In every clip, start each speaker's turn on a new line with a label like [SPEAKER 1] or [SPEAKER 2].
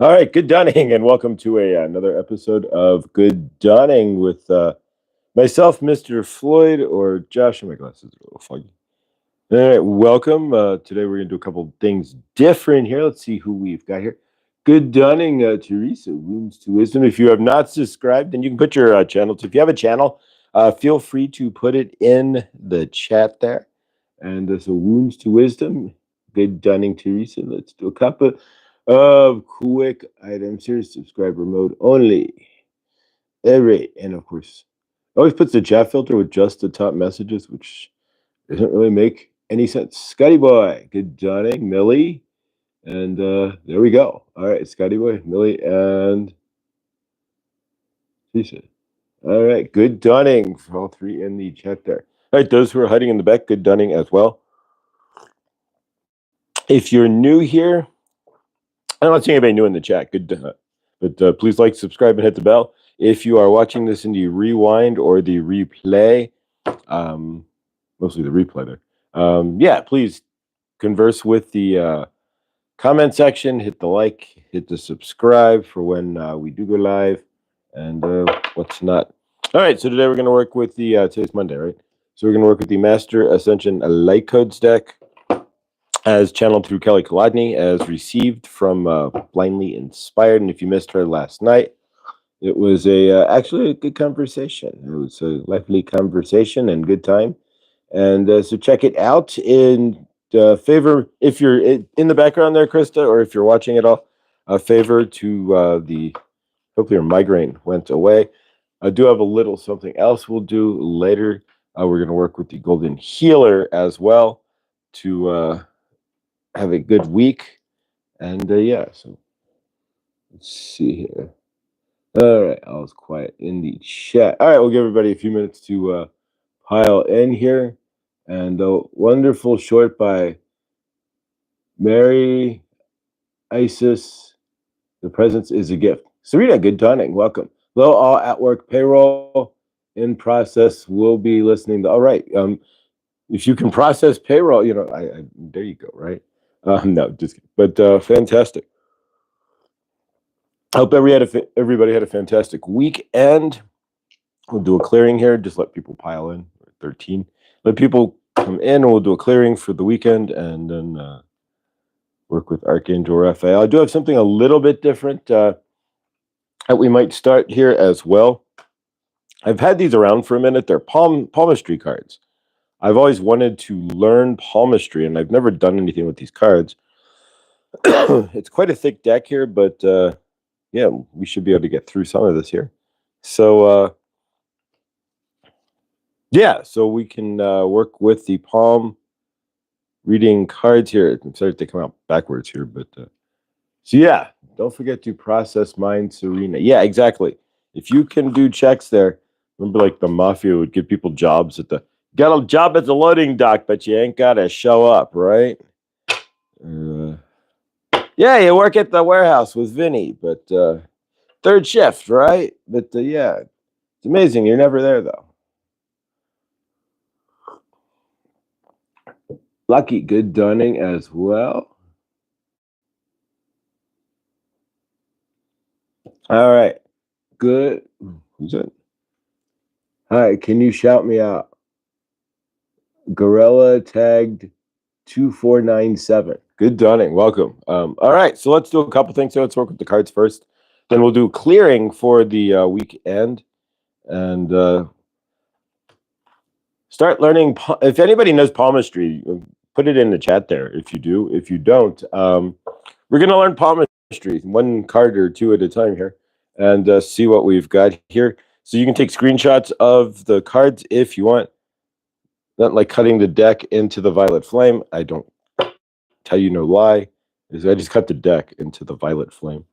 [SPEAKER 1] All right, good dawning, and welcome to another episode of Good Dawning with myself, Mr. Floyd, or Josh. And my glasses are a little foggy. All right, welcome. Today we're going to do a couple things different here. Let's see who we've got here. Good dawning, Teresa, Wounds to Wisdom. If you have not subscribed, then you can put your channel. So if you have a channel, feel free to put it in the chat there. And so Wounds to Wisdom, good dawning, Teresa. Let's do a couple of quick items here. Subscriber mode only. All right, and of course, always puts the chat filter with just the top messages, which doesn't really make any sense. Scotty Boy, good dawning, Millie, and there we go. All right, Scotty Boy, Millie, and Teresa. All right, good dawning for all three in the chat there. All right, those who are hiding in the back, good dawning as well. If you're new here, I'm not seeing anybody new in the chat. Good, but please like, subscribe, and hit the bell. If you are watching this in the rewind or the replay, mostly the replay there, yeah, please converse with the comment section. Hit the like, hit the subscribe for when we do go live, and what's not. All right, so today we're going to work with today's Monday, right? So we're going to work with the Master Ascension Light Codes deck, as channeled through Kelly Kolodny, as received from Blindly Inspired. And if you missed her last night, it was actually a good conversation. It was a lively conversation and good time. And so check it out. In favor, if you're in the background there, Krista, or if you're watching it all, a favor to hopefully your migraine went away. I do have a little something else we'll do later. We're going to work with the Golden Healer as well to have a good week. And yeah, so let's see here. All right, I was quiet in the chat. All right, we'll give everybody a few minutes to pile in here. And a wonderful short by Mary Isis. The presence is a gift. Sarita, good dawning. Welcome. Hello, all at work payroll in process. We'll be listening to. All right. If you can process payroll, I there you go. Right. No, just kidding. But fantastic. I hope everybody had a fantastic weekend. We'll do a clearing here. Just let people pile in. 13. Let people come in, and we'll do a clearing for the weekend, and then work with Archangel Raphael. I do have something a little bit different that we might start here as well. I've had these around for a minute. They're palmistry cards. I've always wanted to learn palmistry, and I've never done anything with these cards. It's quite a thick deck here, but yeah, we should be able to get through some of this here. So yeah, so we can work with the palm reading cards here. I'm sorry if they come out backwards here, but so yeah, don't forget to process mind Serena. Yeah, exactly. If you can do checks there, remember like the mafia would give people jobs got a job at the loading dock, but you ain't got to show up, right? Yeah, you work at the warehouse with Vinny, but third shift, right? But yeah, it's amazing. You're never there though. Lucky, good dawning as well. All right, good. Who's it? Hi, can you shout me out? Gorilla tagged 2497. Good dawning. Welcome. All right, so let's do a couple things here. Let's work with the cards first. Then we'll do clearing for the weekend and start learning. If anybody knows palmistry, put it in the chat there. If you do, if you don't, we're going to learn palmistry one card or two at a time here and see what we've got here. So you can take screenshots of the cards if you want. Not like cutting the deck into the violet flame. I don't tell you no lie. I just cut the deck into the violet flame.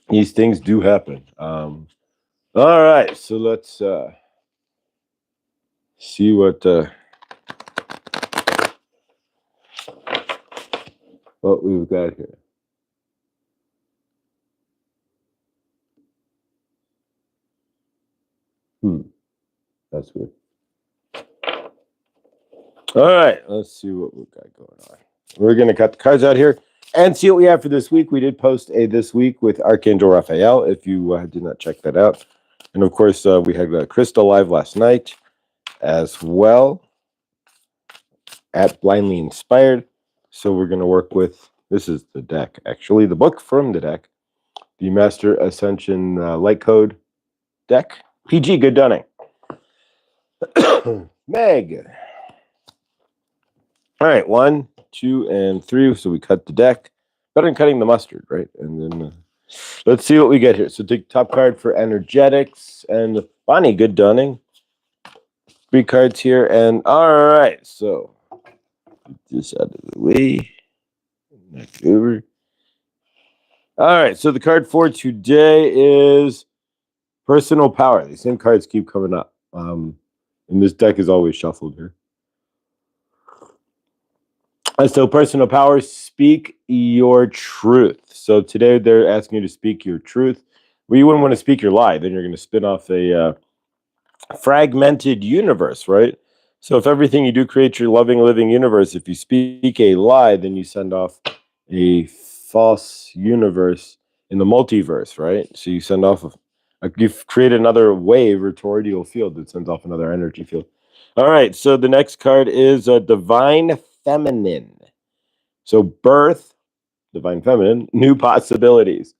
[SPEAKER 1] These things do happen. All right, so let's see what we've got here. That's weird. All right, let's see what we've got going on. We're going to cut the cards out here, And see what we have for this week. We did post a This Week with Archangel Raphael, if you did not check that out. And of course, we had Crystal live last night as well at Blindly Inspired. So we're going to work with, this is the deck, actually, the book from the deck, the Master Ascension Light Code deck. PG, good dunning. Meg. All right, 1, 2, and 3. So we cut the deck. Better than cutting the mustard, right? And then let's see what we get here. So take top card for energetics. And Bonnie, good dunning. 3 cards here. And all right, so get this out of the way. Knock it over. All right, so the card for today is Personal Power. These same cards keep coming up. And this deck is always shuffled here. So personal power, speak your truth. So today they're asking you to speak your truth. Well, you wouldn't want to speak your lie. Then you're going to spin off a fragmented universe, right? So if everything you do creates your loving, living universe, if you speak a lie, then you send off a false universe in the multiverse, right? So you send off, you've created another wave or toroidal field that sends off another energy field. All right, so the next card is Divine Feminine. So birth, Divine Feminine, new possibilities.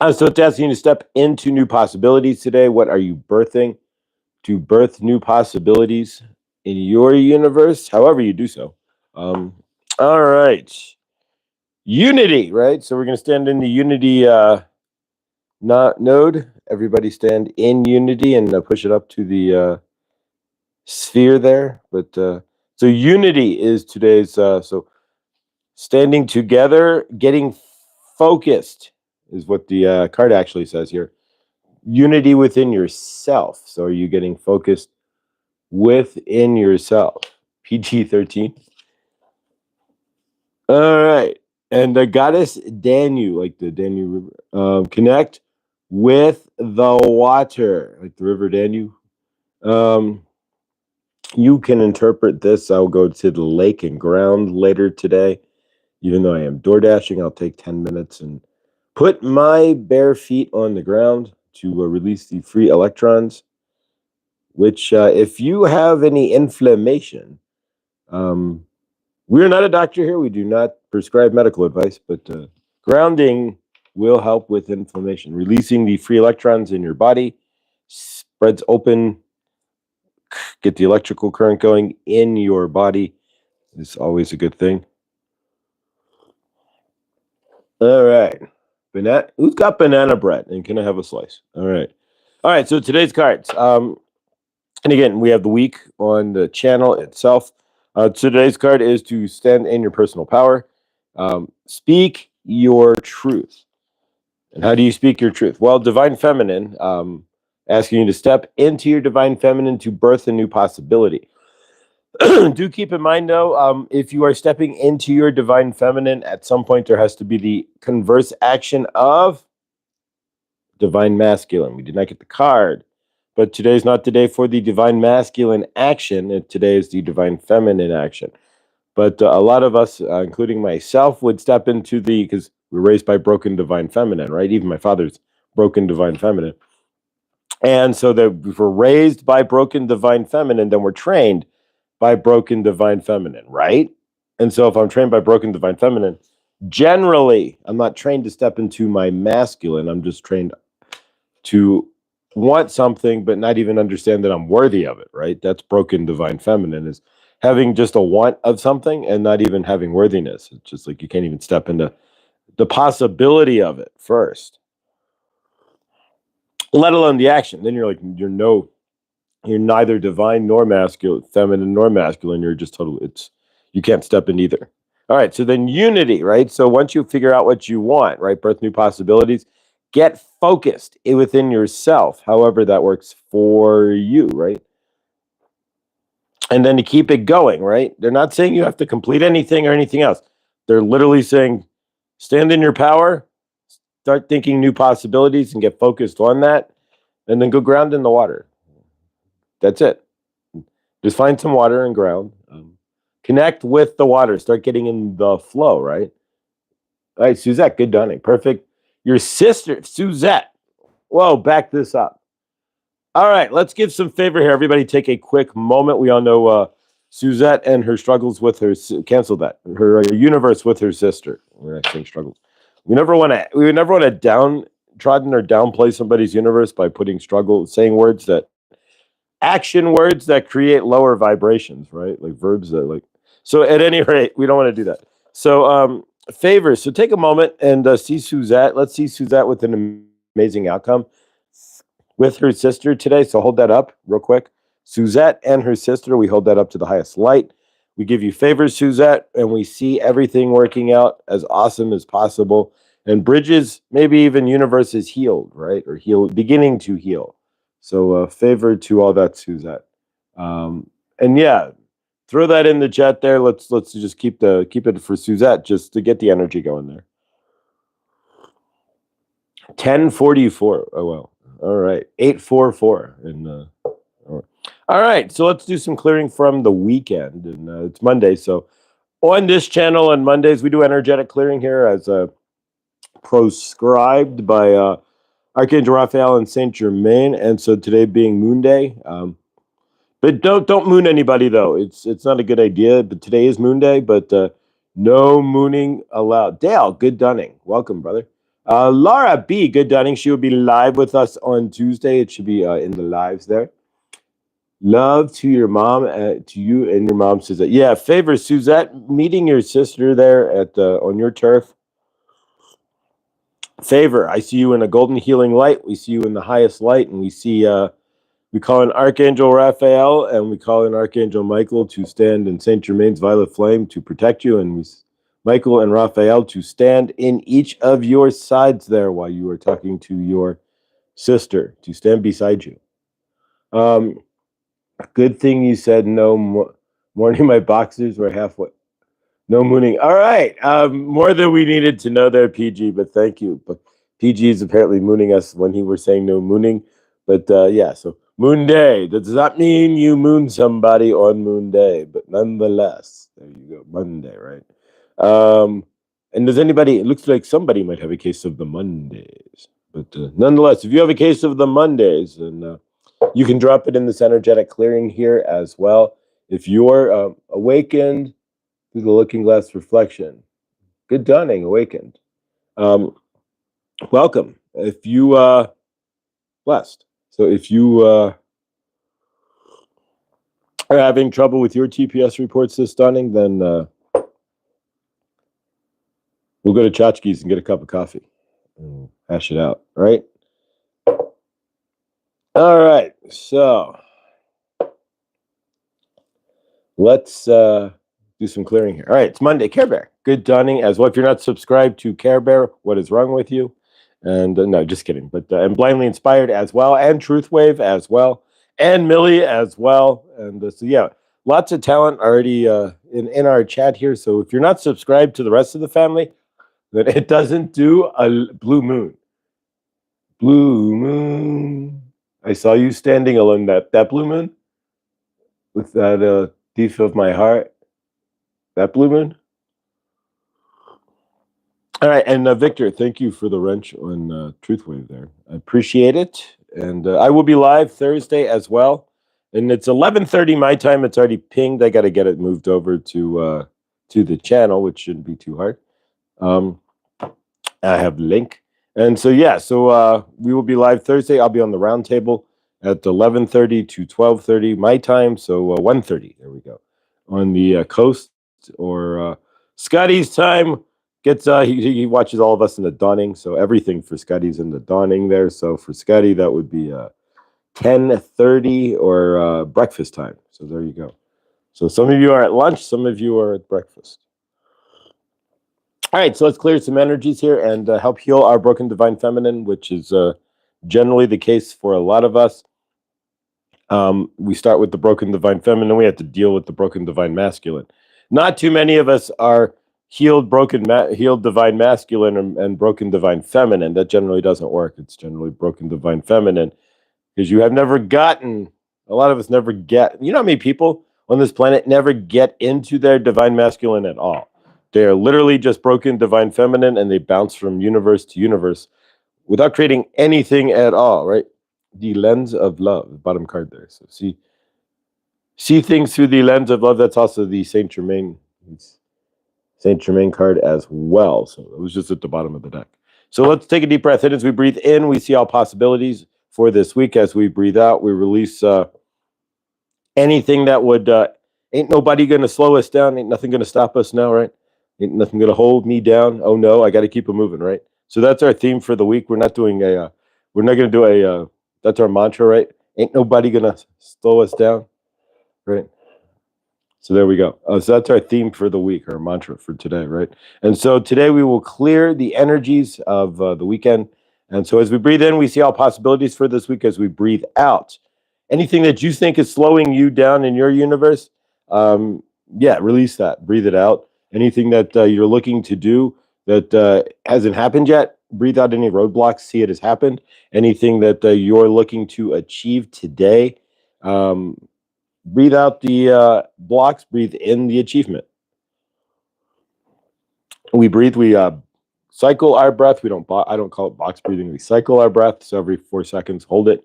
[SPEAKER 1] So it's asking you to step into new possibilities today. What are you birthing? To birth new possibilities in your universe, however you do so. All right. Unity, right? So we're going to stand in the unity node. Everybody stand in unity and push it up to the sphere there. But so unity is today's, so standing together, getting focused is what the card actually says here. Unity within yourself. So are you getting focused within yourself? PG-13. All right. And the goddess Danu, like the Danu River, connect with the water, like the river Danu. You can interpret this. I'll go to the lake and ground later today. Even though I am door dashing, I'll take 10 minutes and put my bare feet on the ground to release the free electrons, which if you have any inflammation, we're not a doctor here. We do not prescribe medical advice, but grounding will help with inflammation. Releasing the free electrons in your body, spreads open, get the electrical current going in your body is always a good thing. All right. Who's got banana bread? And can I have a slice? All right. All right. So today's cards. And again, we have the week on the channel itself. Today's card is to stand in your personal power. Speak your truth. And how do you speak your truth? Well, Divine Feminine, asking you to step into your Divine Feminine to birth a new possibility. Do keep in mind, though, if you are stepping into your Divine Feminine, at some point there has to be the converse action of Divine Masculine. We did not get the card, but today's not the day for the Divine Masculine action, and today is the Divine Feminine action. But a lot of us, including myself, would step into because we're raised by broken Divine Feminine, right? Even my father's broken Divine Feminine. And so if we're raised by broken Divine Feminine, then we're trained by broken Divine Feminine, right? And so if I'm trained by broken Divine Feminine, generally, I'm not trained to step into my masculine. I'm just trained to want something, but not even understand that I'm worthy of it, right? That's broken Divine Feminine, is having just a want of something and not even having worthiness. It's just like you can't even step into the possibility of it first, let alone the action. Then you're like, you're neither divine nor masculine, feminine nor masculine. You're just you can't step in either. All right, so then unity, right? So once you figure out what you want, right, birth new possibilities, get focused within yourself, however that works for you, right? And then to keep it going, right? They're not saying you have to complete anything or anything else. They're literally saying, stand in your power, start thinking new possibilities and get focused on that, and then go ground in the water. That's it. Just find some water and ground. Connect with the water. Start getting in the flow, right? All right, Suzette, good dawning. Perfect. Your sister, Suzette. Whoa, back this up. All right, let's give some favor here. Everybody take a quick moment. We all know Suzette and her struggles with her, cancel that, her universe with her sister. We're not saying struggles. We never want to downtrodden or downplay somebody's universe by putting saying action words that create lower vibrations, right? Like verbs that so at any rate, we don't want to do that. So favors. So take a moment and see Suzette. Let's see Suzette with an amazing outcome with her sister today. So hold that up real quick. Suzette and her sister, we hold that up to the highest light. We give you favors, Suzette, and we see everything working out as awesome as possible. And bridges, maybe even universe is healed, right? Or beginning to heal. So favor to all that, Suzette. And yeah, throw that in the chat there. Let's just keep it for Suzette just to get the energy going there. 1044. Oh well. All right. 844. And all right. So let's do some clearing from the weekend. And it's Monday. So on this channel on Mondays, we do energetic clearing here as proscribed by Archangel Raphael and Saint Germain. And so today being Moon Day. But don't moon anybody though. It's not a good idea. But today is Moon Day, but no mooning allowed. Dale, good dunning. Welcome, brother. Laura B, good dunning. She will be live with us on Tuesday. It should be in the lives there. Love to your mom, to you and your mom, Suzette. Yeah, favor, Suzette, meeting your sister there at on your turf. Favor, I see you in a golden healing light. We see you in the highest light, and we see we call in Archangel Raphael and we call in Archangel Michael to stand in Saint Germain's violet flame to protect you, and Michael and Raphael to stand in each of your sides there while you are talking to your sister, to stand beside you. Good thing you said no morning. My boxers were halfway. No mooning. All right. More than we needed to know there, PG, but thank you. But PG is apparently mooning us when he was saying no mooning. But yeah, so Moon Day. That does not mean you moon somebody on Moon Day, but nonetheless, there you go. Monday, right? And does anybody, it looks like somebody might have a case of the Mondays. But nonetheless, if you have a case of the Mondays, then you can drop it in this energetic clearing here as well. If you're awakened through the looking glass reflection, good dawning, awakened. Welcome. If you blessed. So if you are having trouble with your TPS reports this dawning, then we'll go to Tchotchkes and get a cup of coffee and hash it out, right? All right, so let's do some clearing here. All right, it's Monday. Care Bear, good dawning as well. If you're not subscribed to Care Bear, what is wrong with you? And no, just kidding. But and Blindly Inspired as well, and Truth Wave as well, and Millie as well. And so yeah, lots of talent already in our chat here. So if you're not subscribed to the rest of the family, then it doesn't do a blue moon. Blue moon. I saw you standing along that blue moon with that thief of my heart. That blue moon. All right, and Victor, thank you for the wrench on Truth Wave there. I appreciate it. And I will be live Thursday as well. And it's 11:30 my time. It's already pinged. I got to get it moved over to the channel, which shouldn't be too hard. I have the link. And so, yeah, so we will be live Thursday. I'll be on the round table at 11:30 to 12:30 my time. So 1:30, there we go, on the coast, or Scotty's time. He watches all of us in the dawning, so everything for Scotty's in the dawning there. So for Scotty, that would be 10:30 or breakfast time. So there you go. So some of you are at lunch, some of you are at breakfast. All right, so let's clear some energies here and help heal our broken divine feminine, which is generally the case for a lot of us. We start with the broken divine feminine. We have to deal with the broken divine masculine. Not too many of us are healed divine masculine and broken divine feminine. That generally doesn't work. It's generally broken divine feminine, because you have never gotten, a lot of us never get, you know how many people on this planet never get into their divine masculine at all? They are literally just broken divine feminine, and they bounce from universe to universe without creating anything at all, right? The lens of love, bottom card there. So see things through the lens of love. That's also the Saint Germain card as well. So it was just at the bottom of the deck. So let's take a deep breath in. As we breathe in, we see all possibilities for this week. As we breathe out, we release anything that would ain't nobody gonna slow us down, ain't nothing gonna stop us now, right? Ain't nothing gonna hold me down. Oh no, I gotta keep it moving, right? So that's our theme for the week. We're not gonna do a that's our mantra, right? Ain't nobody gonna slow us down, right? So there we go. So that's our theme for the week, our mantra for today, right? And so today we will clear the energies of the weekend. And so as we breathe in, we see all possibilities for this week. As we breathe out, anything that you think is slowing you down in your universe, release that, breathe it out. Anything that you're looking to do that hasn't happened yet, breathe out any roadblocks, see it has happened. Anything that you're looking to achieve today, breathe out the blocks, breathe in the achievement. We breathe, we cycle our breath. I don't call it box breathing. We cycle our breath. So every 4 seconds, hold it.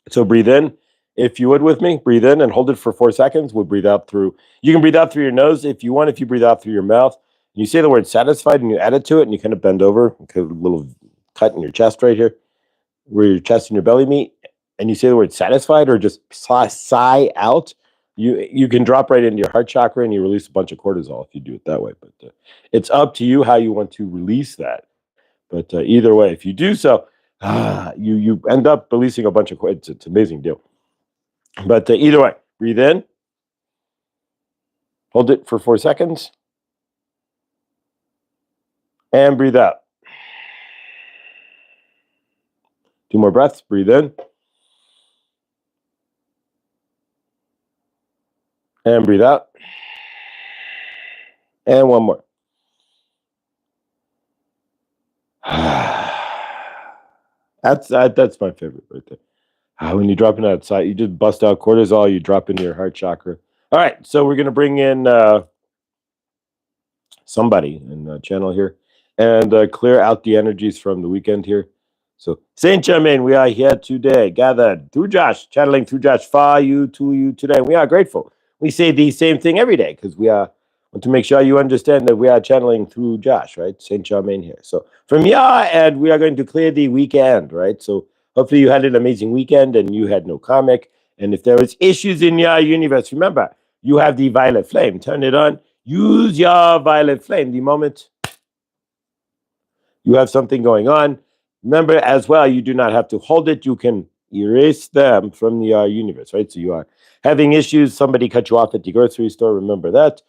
[SPEAKER 1] So breathe in. If you would with me, breathe in and hold it for 4 seconds. We'll breathe out through, you can breathe out through your nose if you want. If you breathe out through your mouth, you say the word satisfied and you add it to it and you kind of bend over, a little cut in your chest right here, where your chest and your belly meet, and you say the word satisfied or just sigh out. You can drop right into your heart chakra and you release a bunch of cortisol if you do it that way. But it's up to you how you want to release that. But either way, if you do so, you end up releasing a bunch of it's an amazing deal. But either way, breathe in, hold it for 4 seconds, and breathe out. 2 more breaths. Breathe in. And breathe out. And one more. That's my favorite right there. When you drop in that side, you just bust out cortisol, you drop into your heart chakra. All right, so we're going to bring in somebody in the channel here and clear out the energies from the weekend here. So, Saint Germain, we are here today, gathered through Josh, channeling through Josh for you, to you today. We are grateful. We say the same thing every day because we want to make sure you understand that we are channeling through Josh, right? Saint Germain here. So, from your end, we are going to clear the weekend, right? So, hopefully you had an amazing weekend and you had no karmic. And if there was issues in your universe, remember, you have the violet flame. Turn it on. Use your violet flame. The moment you have something going on, remember as well, you do not have to hold it. You can erase them from the universe, right? So you are having issues. Somebody cut you off at the grocery store. Remember that.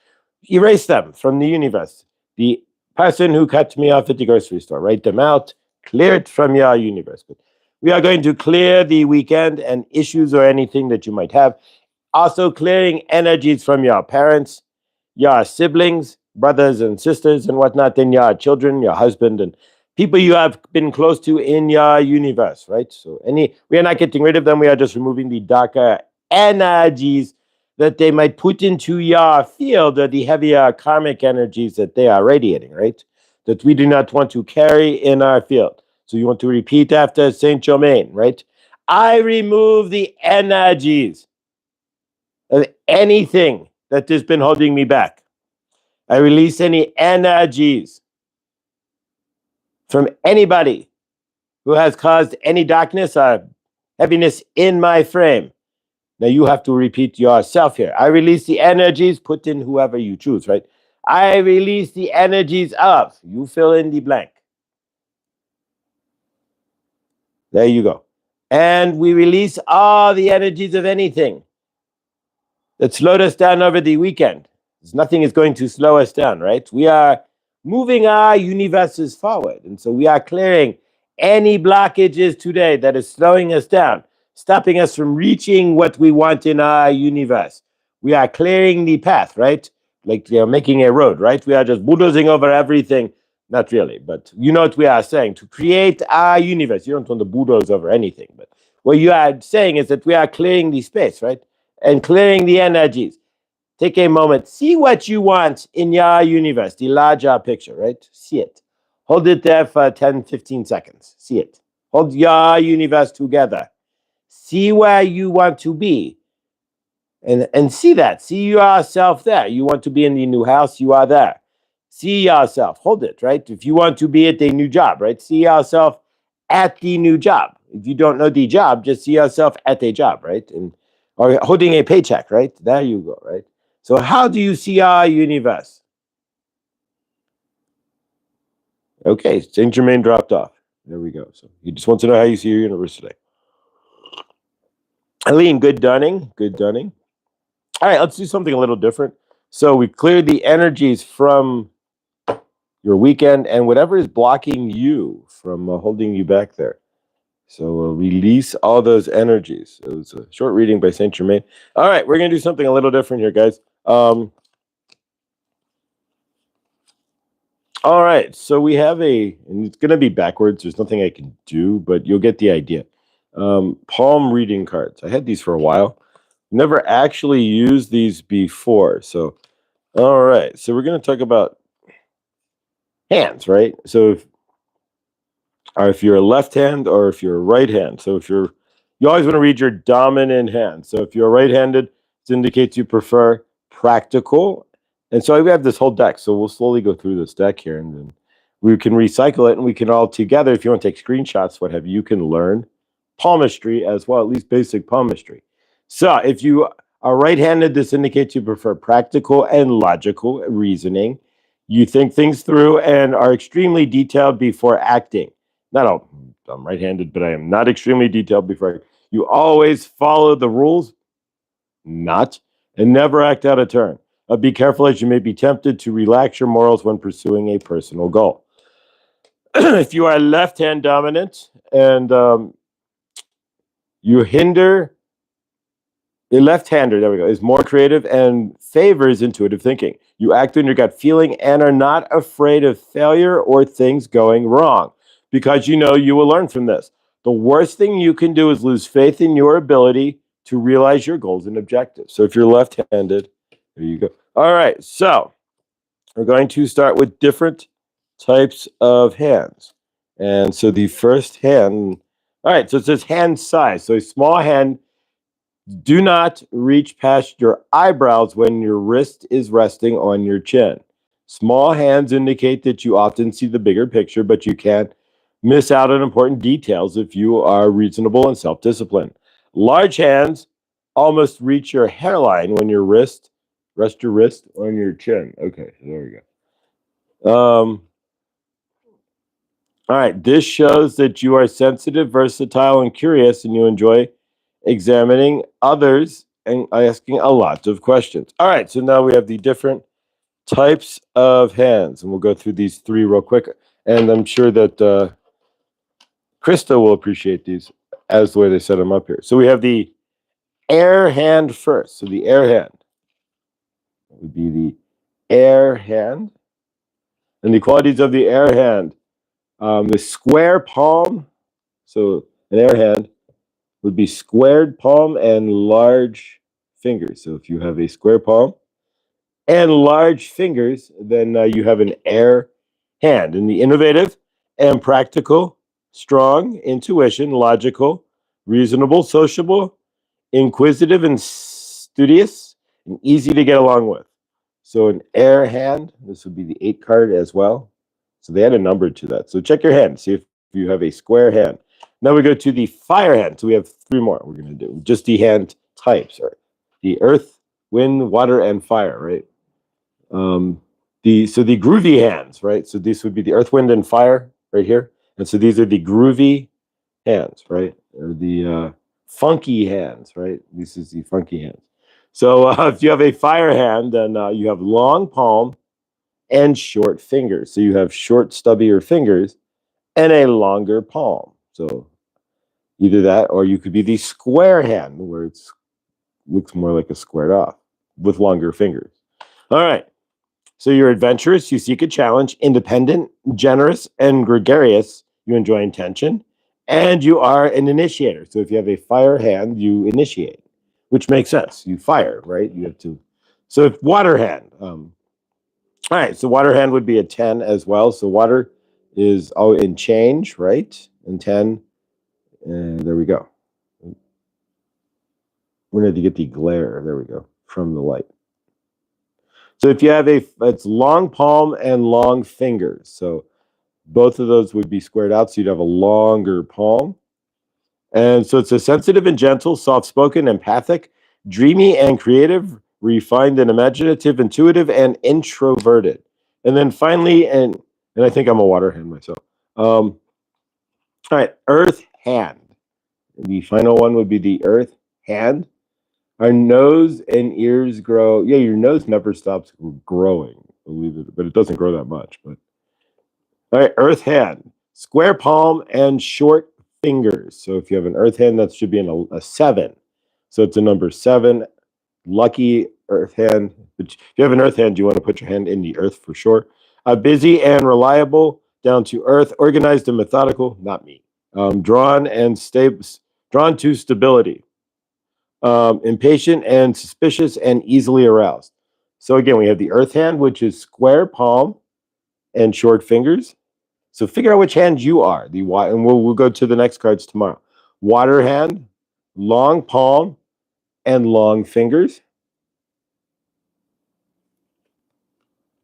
[SPEAKER 1] Erase them from the universe. The person who cut me off at the grocery store, write them out. Clear it from your universe. But we are going to clear the weekend and issues or anything that you might have. Also clearing energies from your parents, your siblings, brothers and sisters and whatnot, then your children, your husband, and people you have been close to in your universe, right? So we are not getting rid of them. We are just removing the darker energies that they might put into your field, or the heavier karmic energies that they are radiating, right? That we do not want to carry in our field. So you want to repeat after Saint Germain, right? I remove the energies of anything that has been holding me back. I release any energies from anybody who has caused any darkness or heaviness in my frame. Now you have to repeat yourself here. I release the energies, put in whoever you choose, right? I release the energies of, you fill in the blank. There you go. And we release all the energies of anything that slowed us down over the weekend. Nothing is going to slow us down, right? We are moving our universes forward. And so we are clearing any blockages today that is slowing us down, stopping us from reaching what we want in our universe. We are clearing the path, right? Like making a road, right? We are just bulldozing over everything. Not really, but you know what we are saying. To create our universe, you don't want to bulldoze over anything. But what you are saying is that we are clearing the space, right? And clearing the energies. Take a moment. See what you want in your universe, the larger picture, right? See it. Hold it there for 10, 15 seconds. See it. Hold your universe together. See where you want to be. And see that. See yourself there. You want to be in the new house, you are there. See yourself. Hold it, right? If you want to be at the new job, right? See yourself at the new job. If you don't know the job, just see yourself at a job, right? And or holding a paycheck, right? There you go, right? So how do you see our universe? Okay, Saint Germain dropped off. There we go. So he just wants to know how you see your universe today. Eileen, good dunning. Good dunning. All right, let's do something a little different. So we cleared the energies from your weekend and whatever is blocking you from holding you back there. So release all those energies. It was a short reading by Saint Germain. All right, we're going to do something a little different here, guys. All right, so we have and it's going to be backwards. There's nothing I can do, but you'll get the idea. Palm reading cards. I had these for a while. Never actually used these before. So, all right, so we're going to talk about hands, right? So if you're a left hand or if you're a right hand. So you always want to read your dominant hand. So if you're right-handed, it indicates you prefer practical. And so we have this whole deck. So we'll slowly go through this deck here, and then we can recycle it, and we can all together, if you want to take screenshots, what have you, can learn palmistry as well, at least basic palmistry. So if you are right-handed, this indicates you prefer practical and logical reasoning. You think things through and are extremely detailed before acting. Not all, I'm right-handed, but I am not extremely detailed before. You always follow the rules, and never act out of turn. Be careful, as you may be tempted to relax your morals when pursuing a personal goal. If you are left-hand dominant and you hinder, a left-hander, there we go, is more creative and favors intuitive thinking. You act on your gut feeling and are not afraid of failure or things going wrong, because you know you will learn from this. The worst thing you can do is lose faith in your ability to realize your goals and objectives. So if you're left-handed, there you go. All right, so we're going to start with different types of hands. And so the first hand, all right, so it says hand size. So a small hand, do not reach past your eyebrows when your wrist is resting on your chin. Small hands indicate that you often see the bigger picture, but you can't miss out on important details if you are reasonable and self-disciplined. Large hands almost reach your hairline when rest your wrist on your chin. Okay, so there we go. All right, this shows that you are sensitive, versatile, and curious, and you enjoy examining others and asking a lot of questions. All right, so now we have the different types of hands, and we'll go through these three real quick. And I'm sure that Krista will appreciate these as the way they set them up here. So we have the air hand first. So the air hand would be the air hand. And the qualities of the air hand, the square palm. So an air hand would be squared palm and large fingers. So if you have a square palm and large fingers, then you have an air hand. And the innovative and practical, strong, intuition, logical, reasonable, sociable, inquisitive, and studious, and easy to get along with. So an air hand, this would be the 8 card as well. So they had a number to that. So check your hand, see if you have a square hand. Now we go to the fire hand. So we have 3 more we're going to do. Just the hand types, right? The earth, wind, water, and fire, right? The groovy hands, right? So these would be the earth, wind, and fire right here. And so these are the groovy hands, right? Or the funky hands, right? This is the funky hands. So if you have a fire hand, then you have long palm and short fingers. So you have short, stubbier fingers and a longer palm. So either that, or you could be the square hand, where it looks more like a squared off with longer fingers. All right. So you're adventurous, you seek a challenge, independent, generous, and gregarious. You enjoy intention, and you are an initiator. So if you have a fire hand, you initiate, which makes sense. You fire, right? You have to So if water hand. All right, so water hand would be a 10 as well. So water is in change, right? And 10. And there we go. We're going to get the glare. There we go. From the light. So if you have it's long palm and long fingers. So both of those would be squared out. So you'd have a longer palm. And so it's a sensitive and gentle, soft-spoken, empathic, dreamy and creative, refined and imaginative, intuitive and introverted. And then finally, and I think I'm a water hand myself. All right, earth hand. The final one would be the earth hand. Our nose and ears grow. Yeah, your nose never stops growing, believe it, but it doesn't grow that much. But all right, earth hand, square palm and short fingers. So if you have an earth hand, that should be a 7. So it's a number 7. Lucky earth hand. But if you have an earth hand, you want to put your hand in the earth for sure. Busy and reliable, down to earth, organized and methodical. Not me. Drawn to stability. Impatient and suspicious and easily aroused. So again, we have the earth hand, which is square palm and short fingers. So figure out which hand you are. And we'll go to the next cards tomorrow. Water hand, long palm, and long fingers.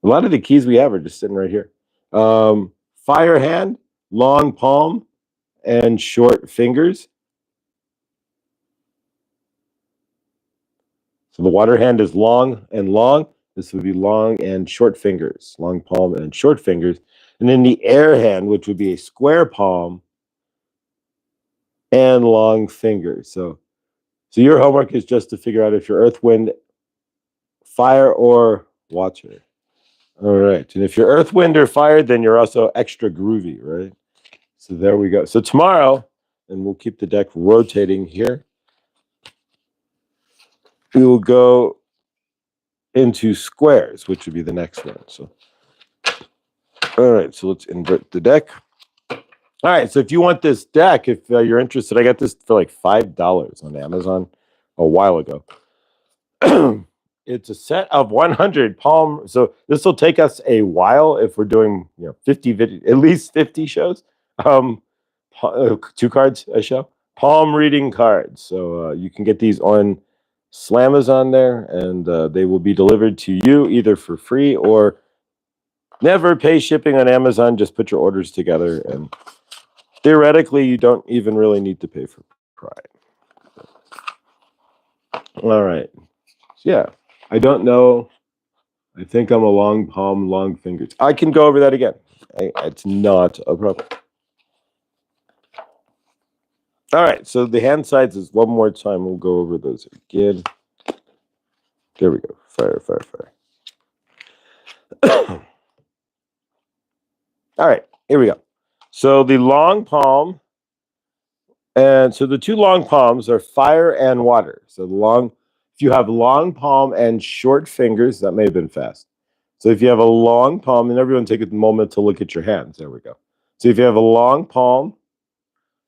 [SPEAKER 1] A lot of the keys we have are just sitting right here. Fire hand, long palm, and short fingers. So the water hand is long and long. This would be long and short fingers, long palm and short fingers. And then the air hand, which would be a square palm and long fingers. So your homework is just to figure out if you're earth, wind, fire, or water. All right. And if you're earth, wind, or fire, then you're also extra groovy, right? So there we go. So tomorrow, and we'll keep the deck rotating here, we will go into squares, which would be the next one. So, all right. So let's invert the deck. All right. So if you want this deck, if you're interested, I got this for like $5 on Amazon a while ago. It's a set of 100 palm. So this will take us a while if we're doing 50 at least 50 shows. 2 cards a show. Palm reading cards. So you can get these on Slamazon there, and they will be delivered to you either for free or never pay shipping on Amazon. Just put your orders together, and theoretically, you don't even really need to pay for Prime. All right. Yeah. I don't know. I think I'm a long palm, long fingers. I can go over that again. It's not a problem. All right. So the hand sides is one more time. We'll go over those again. There we go. Fire, fire, fire. All right. Here we go. So the long palm. And so the 2 long palms are fire and water. So if you have long palm and short fingers, that may have been fast. So if you have a long palm, and everyone take a moment to look at your hands. There we go. So if you have a long palm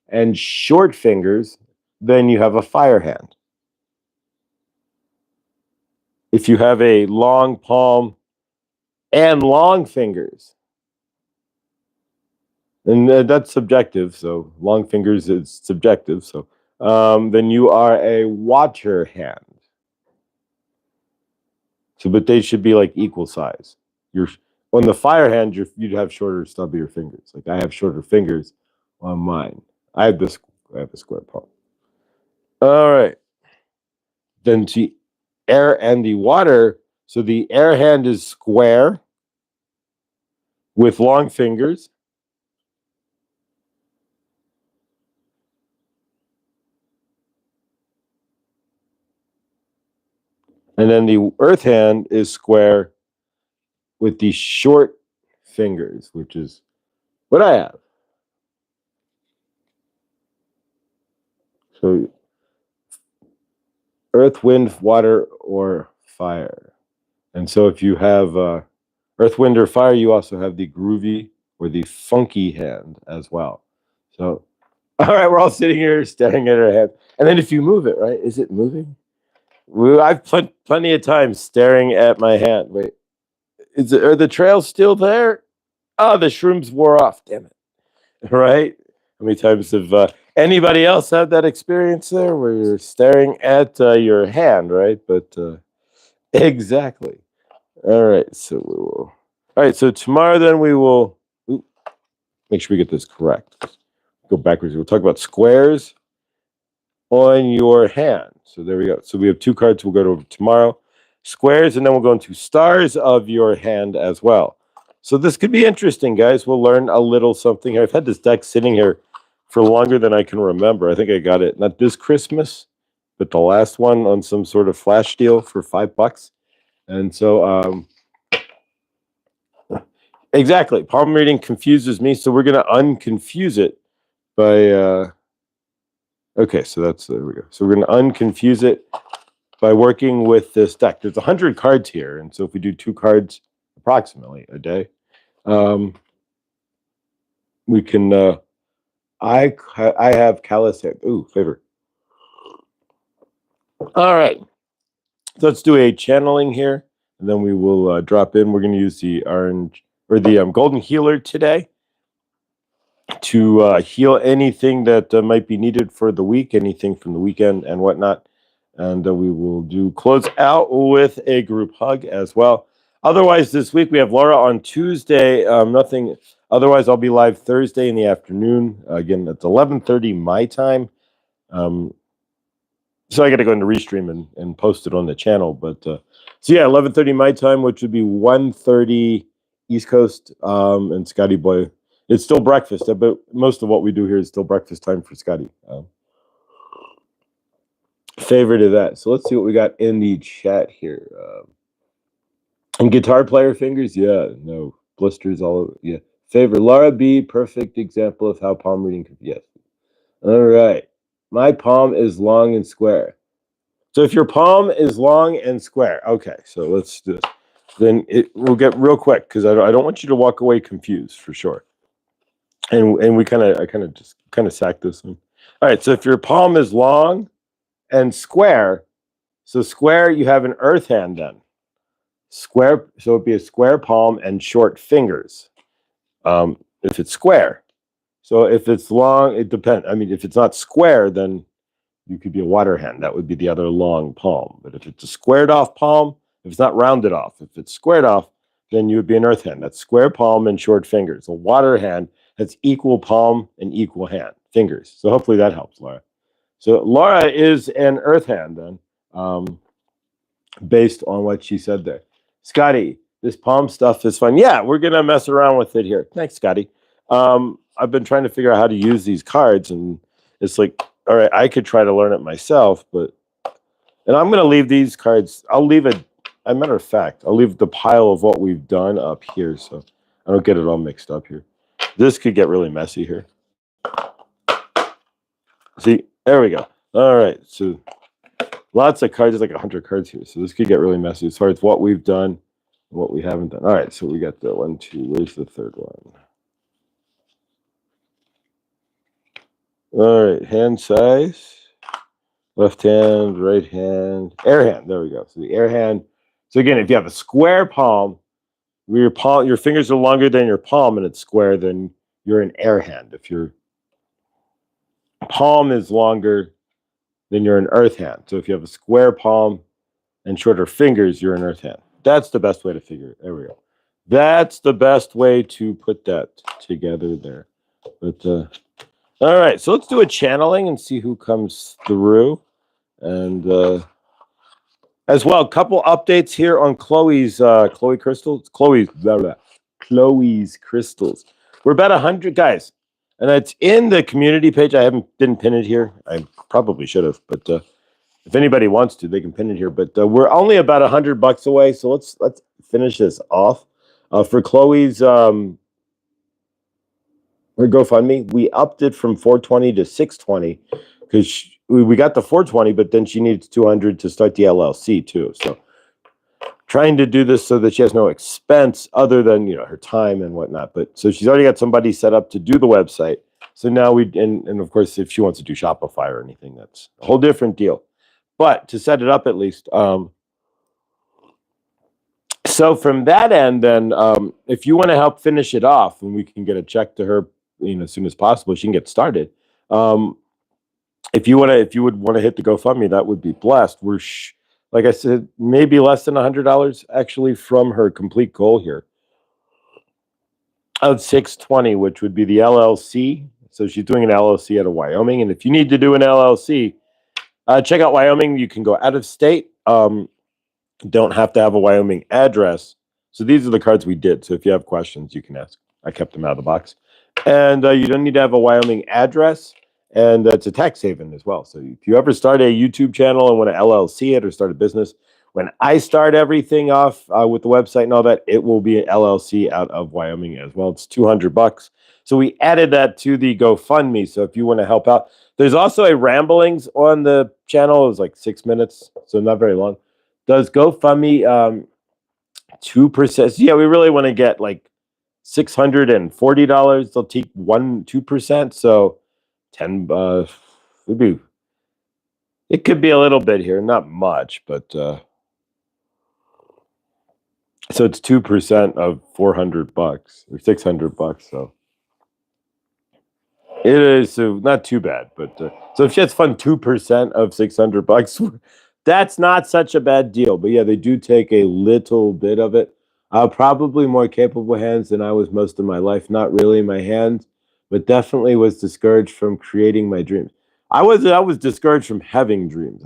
[SPEAKER 1] and short fingers, then you have a fire hand. If you have a long palm and long fingers, and that's subjective. So long fingers is subjective. So then you are a water hand. So, but they should be like equal size. On the fire hand, you'd have shorter, stubbier fingers. Like I have shorter fingers on mine. I have a square palm. All right. Then to air and the water. So the air hand is square with long fingers. And then the earth hand is square with the short fingers, which is what I have. So earth, wind, water, or fire. And so if you have earth, wind, or fire, you also have the groovy or the funky hand as well. So, all right, we're all sitting here staring at our hand. And then if you move it, right, is it moving? I've plenty of time staring at my hand. Wait, are the trails still there? Oh, the shrooms wore off. Damn it! Right? How many times have anybody else had that experience there, where you're staring at your hand, right? But exactly. All right, so we will. All right, so tomorrow then we will make sure we get this correct. Go backwards. We'll talk about squares on your hand. So there we go. So we have two cards we'll go over tomorrow. Squares, and then we'll go into stars of your hand as well. So this could be interesting, guys. We'll learn a little something. I've had this deck sitting here for longer than I can remember. I think I got it not this Christmas, but the last one on some sort of flash deal for $5. And so exactly, palm reading confuses me, so we're going to unconfuse it by okay, so there we go. So we're going to unconfuse it by working with this deck. There's 100 cards here, and so if we do 2 cards approximately a day, we can I have callous hand. Ooh, favor. All right, so let's do a channeling here, and then we will drop in. We're going to use the orange or the golden healer today to heal anything that might be needed for the week, anything from the weekend and whatnot. And we will close out with a group hug as well. Otherwise, this week we have Laura on Tuesday. Nothing. Otherwise, I'll be live Thursday in the afternoon. Again, it's 11:30 my time. So I got to go into Restream and post it on the channel. But so yeah, 11:30 my time, which would be 1:30 East Coast. And Scotty Boy, it's still breakfast. But most of what we do here is still breakfast time for Scotty. Favorite of that. So let's see what we got in the chat here. And guitar player fingers, yeah, no blisters all over. Yeah, favorite Laura B. Perfect example of how palm reading could. Yes. All right, my palm is long and square. So if your palm is long and square, okay. So let's do this. Then we'll get real quick because I don't want you to walk away confused for sure. And I kind of sacked this one. All right. So if your palm is long and square, so square, you have an earth hand then. Square, so it'd be a square palm and short fingers. If it's square. So if it's long, it depends. I mean, if it's not square, then you could be a water hand. That would be the other long palm. But if it's a squared off palm, if it's not rounded off, if it's squared off, then you would be an earth hand. That's square palm and short fingers. A water hand has equal palm and equal hand fingers. So hopefully that helps, Laura. So Laura is an earth hand then, based on what she said there. Scotty, this palm stuff is fun. Yeah, we're going to mess around with it here. Thanks, Scotty. I've been trying to figure out how to use these cards, and it's like, all right, I could try to learn it myself, and I'm going to leave these cards. I'll leave it, as a matter of fact, I'll leave the pile of what we've done up here so I don't get it all mixed up here. This could get really messy here. See, there we go. All right, so lots of cards, like 100 cards here. So this could get really messy as far as what we've done and what we haven't done. All right, so we got the 1, 2. Where's the third one? All right, hand size. Left hand, right hand, air hand. There we go. So the air hand. So again, if you have a square palm, where your fingers are longer than your palm and it's square, then you're an air hand. If your palm is longer, then you're an earth hand. So if you have a square palm and shorter fingers, you're an earth hand. That's the best way to figure it. There we go. That's the best way to put that together there. But all right, so let's do a channeling and see who comes through. And as well, a couple updates here on Chloe's crystals. Chloe's crystals. We're about 100 guys, and it's in the community page. I didn't pin it here. I probably should have, but if anybody wants to, they can pin it here. But we're only about $100 away, so let's finish this off. For Chloe's her GoFundMe, we upped it from $420 to $620 because we got the $420, but then she needs $200 to start the LLC too. So trying to do this so that she has no expense other than her time and whatnot. But so she's already got somebody set up to do the website. So now and of course if she wants to do Shopify or anything, that's a whole different deal. but to set it up at least. So from that end, then, if you want to help finish it off, and we can get a check to her, as soon as possible, she can get started. If you would want to hit the GoFundMe, that would be blessed. Like I said, maybe less than $100 actually from her complete goal here of 620, which would be the LLC. So she's doing an LLC out of Wyoming, and if you need to do an LLC, check out Wyoming. You can go out of state. Don't have to have a Wyoming address. So these are the cards we did. So if you have questions, you can ask. I kept them out of the box. And you don't need to have a Wyoming address. And it's a tax haven as well. So if you ever start a YouTube channel and want to LLC it or start a business, when I start everything off with the website and all that, it will be an LLC out of Wyoming as well. It's $200. So we added that to the GoFundMe. So if you want to help out, there's also a ramblings on the channel. It was like 6 minutes, so not very long. Does GoFundMe 2%? Yeah, we really want to get like $640. They'll take 2%. So 10 it could be a little bit here, not much, but so it's 2% of $400 or $600. So it is, so not too bad, but so if she has fun, 2% of $600, that's not such a bad deal. But yeah, they do take a little bit of it. Probably more capable hands than I was most of my life. Not really my hands, but definitely was discouraged from creating my dreams. I was discouraged from having dreams.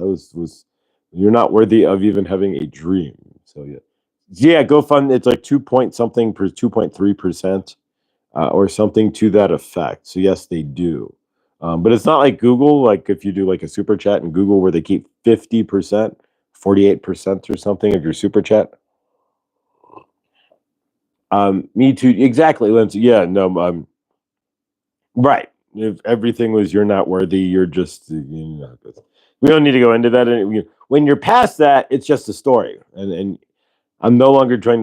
[SPEAKER 1] You're not worthy of even having a dream. So yeah, GoFundMe. It's like 2.3%. Or something to that effect. So yes, they do. But it's not like Google, like if you do like a super chat in Google where they keep 50%, 48% or something of your super chat. Me too. Exactly, Lindsay. Yeah, no, right. If everything was you're not worthy, you're just, we don't need to go into that. When you're past that, it's just a story. And I'm no longer thank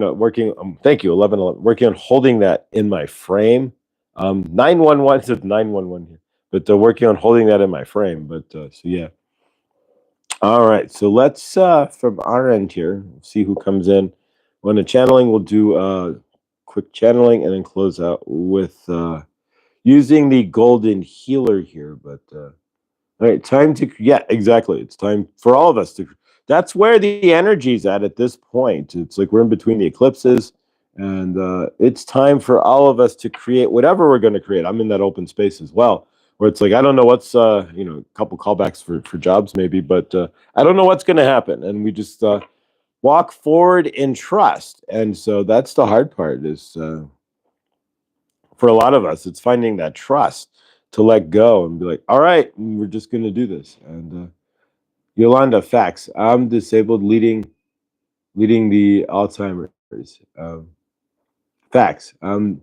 [SPEAKER 1] you, 1111, working on holding that in my frame. 911 says 911 here, but working on holding that in my frame. But so yeah. All right, so let's from our end here see who comes in. On the channeling, we'll do quick channeling and then close out with using the golden healer here. But all right, time to, yeah, exactly. It's time for all of us to. That's where the energy's at this point. It's like we're in between the eclipses, and it's time for all of us to create whatever we're going to create. I'm in that open space as well, where it's like I don't know what's a couple callbacks for jobs maybe, but I don't know what's going to happen, and we just walk forward in trust. And so that's the hard part. Is for a lot of us, it's finding that trust to let go and be like, all right, we're just going to do this. And Yolanda, facts. I'm disabled, leading the Alzheimer's. Facts. I'm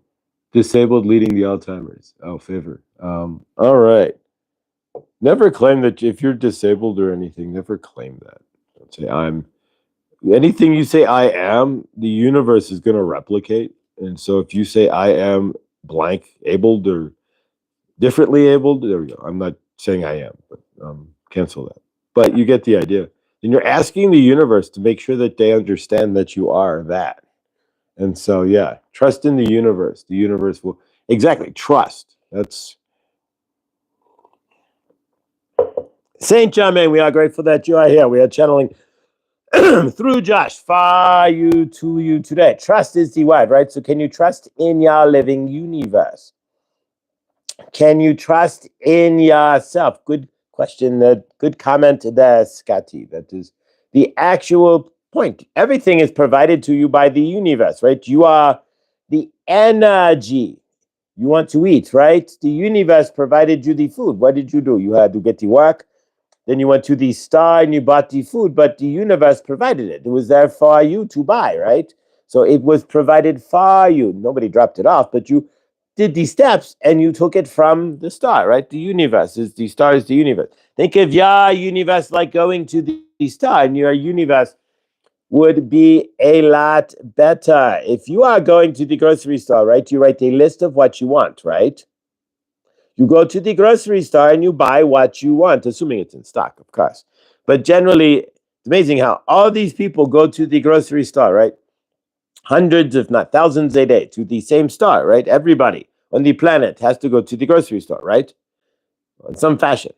[SPEAKER 1] disabled, leading the Alzheimer's. Oh, favor. All right. Never claim that if you're disabled or anything. Never claim that. Don't say I'm. Anything you say I am, the universe is going to replicate. And so if you say I am blank abled or differently abled, there we go. I'm not saying I am, but cancel that. But you get the idea. And you're asking the universe to make sure that they understand that you are that. And so, yeah, trust in the universe. The universe will, exactly, trust. That's Saint Germain. We are grateful that you are here. We are channeling through Josh for you to you today. Trust is the word, right? So can you trust in your living universe? Can you trust in yourself? Good question. Good comment there, Scotty. That is the actual point. Everything is provided to you by the universe, right? You are the energy. You want to eat, right? The universe provided you the food. What did you do? You had to get to work. Then you went to the star and you bought the food, but the universe provided it. It was there for you to buy, right? So it was provided for you. Nobody dropped it off, but you did the steps and you took it from the star, right? The universe is the star is the universe. Think of your universe like going to the star, and your universe would be a lot better. If you are going to the grocery store, right? You write a list of what you want, right? You go to the grocery store and you buy what you want, assuming it's in stock, of course. But generally, it's amazing how all these people go to the grocery store, right? Hundreds, if not thousands a day to the same store, right? Everybody on the planet has to go to the grocery store, right? In some fashion.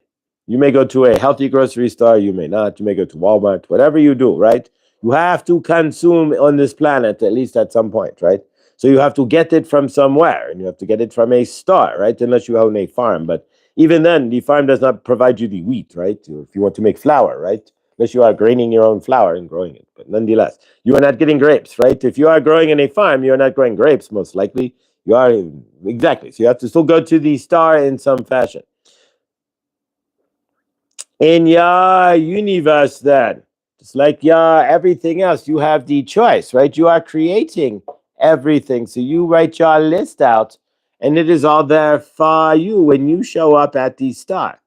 [SPEAKER 1] You may go to a healthy grocery store, you may not. You may go to Walmart, whatever you do, right? You have to consume on this planet, at least at some point, right? So you have to get it from somewhere, and you have to get it from a store, right? Unless you own a farm. But even then, the farm does not provide you the wheat, right? If you want to make flour, right? Unless you are graining your own flour and growing it. But nonetheless, you are not getting grapes, right? If you are growing in a farm, you are not growing grapes, most likely. You are, exactly. So you have to still go to the store in some fashion. In your universe, then, just like your everything else, you have the choice, right? You are creating everything. So you write your list out, and it is all there for you when you show up at the store.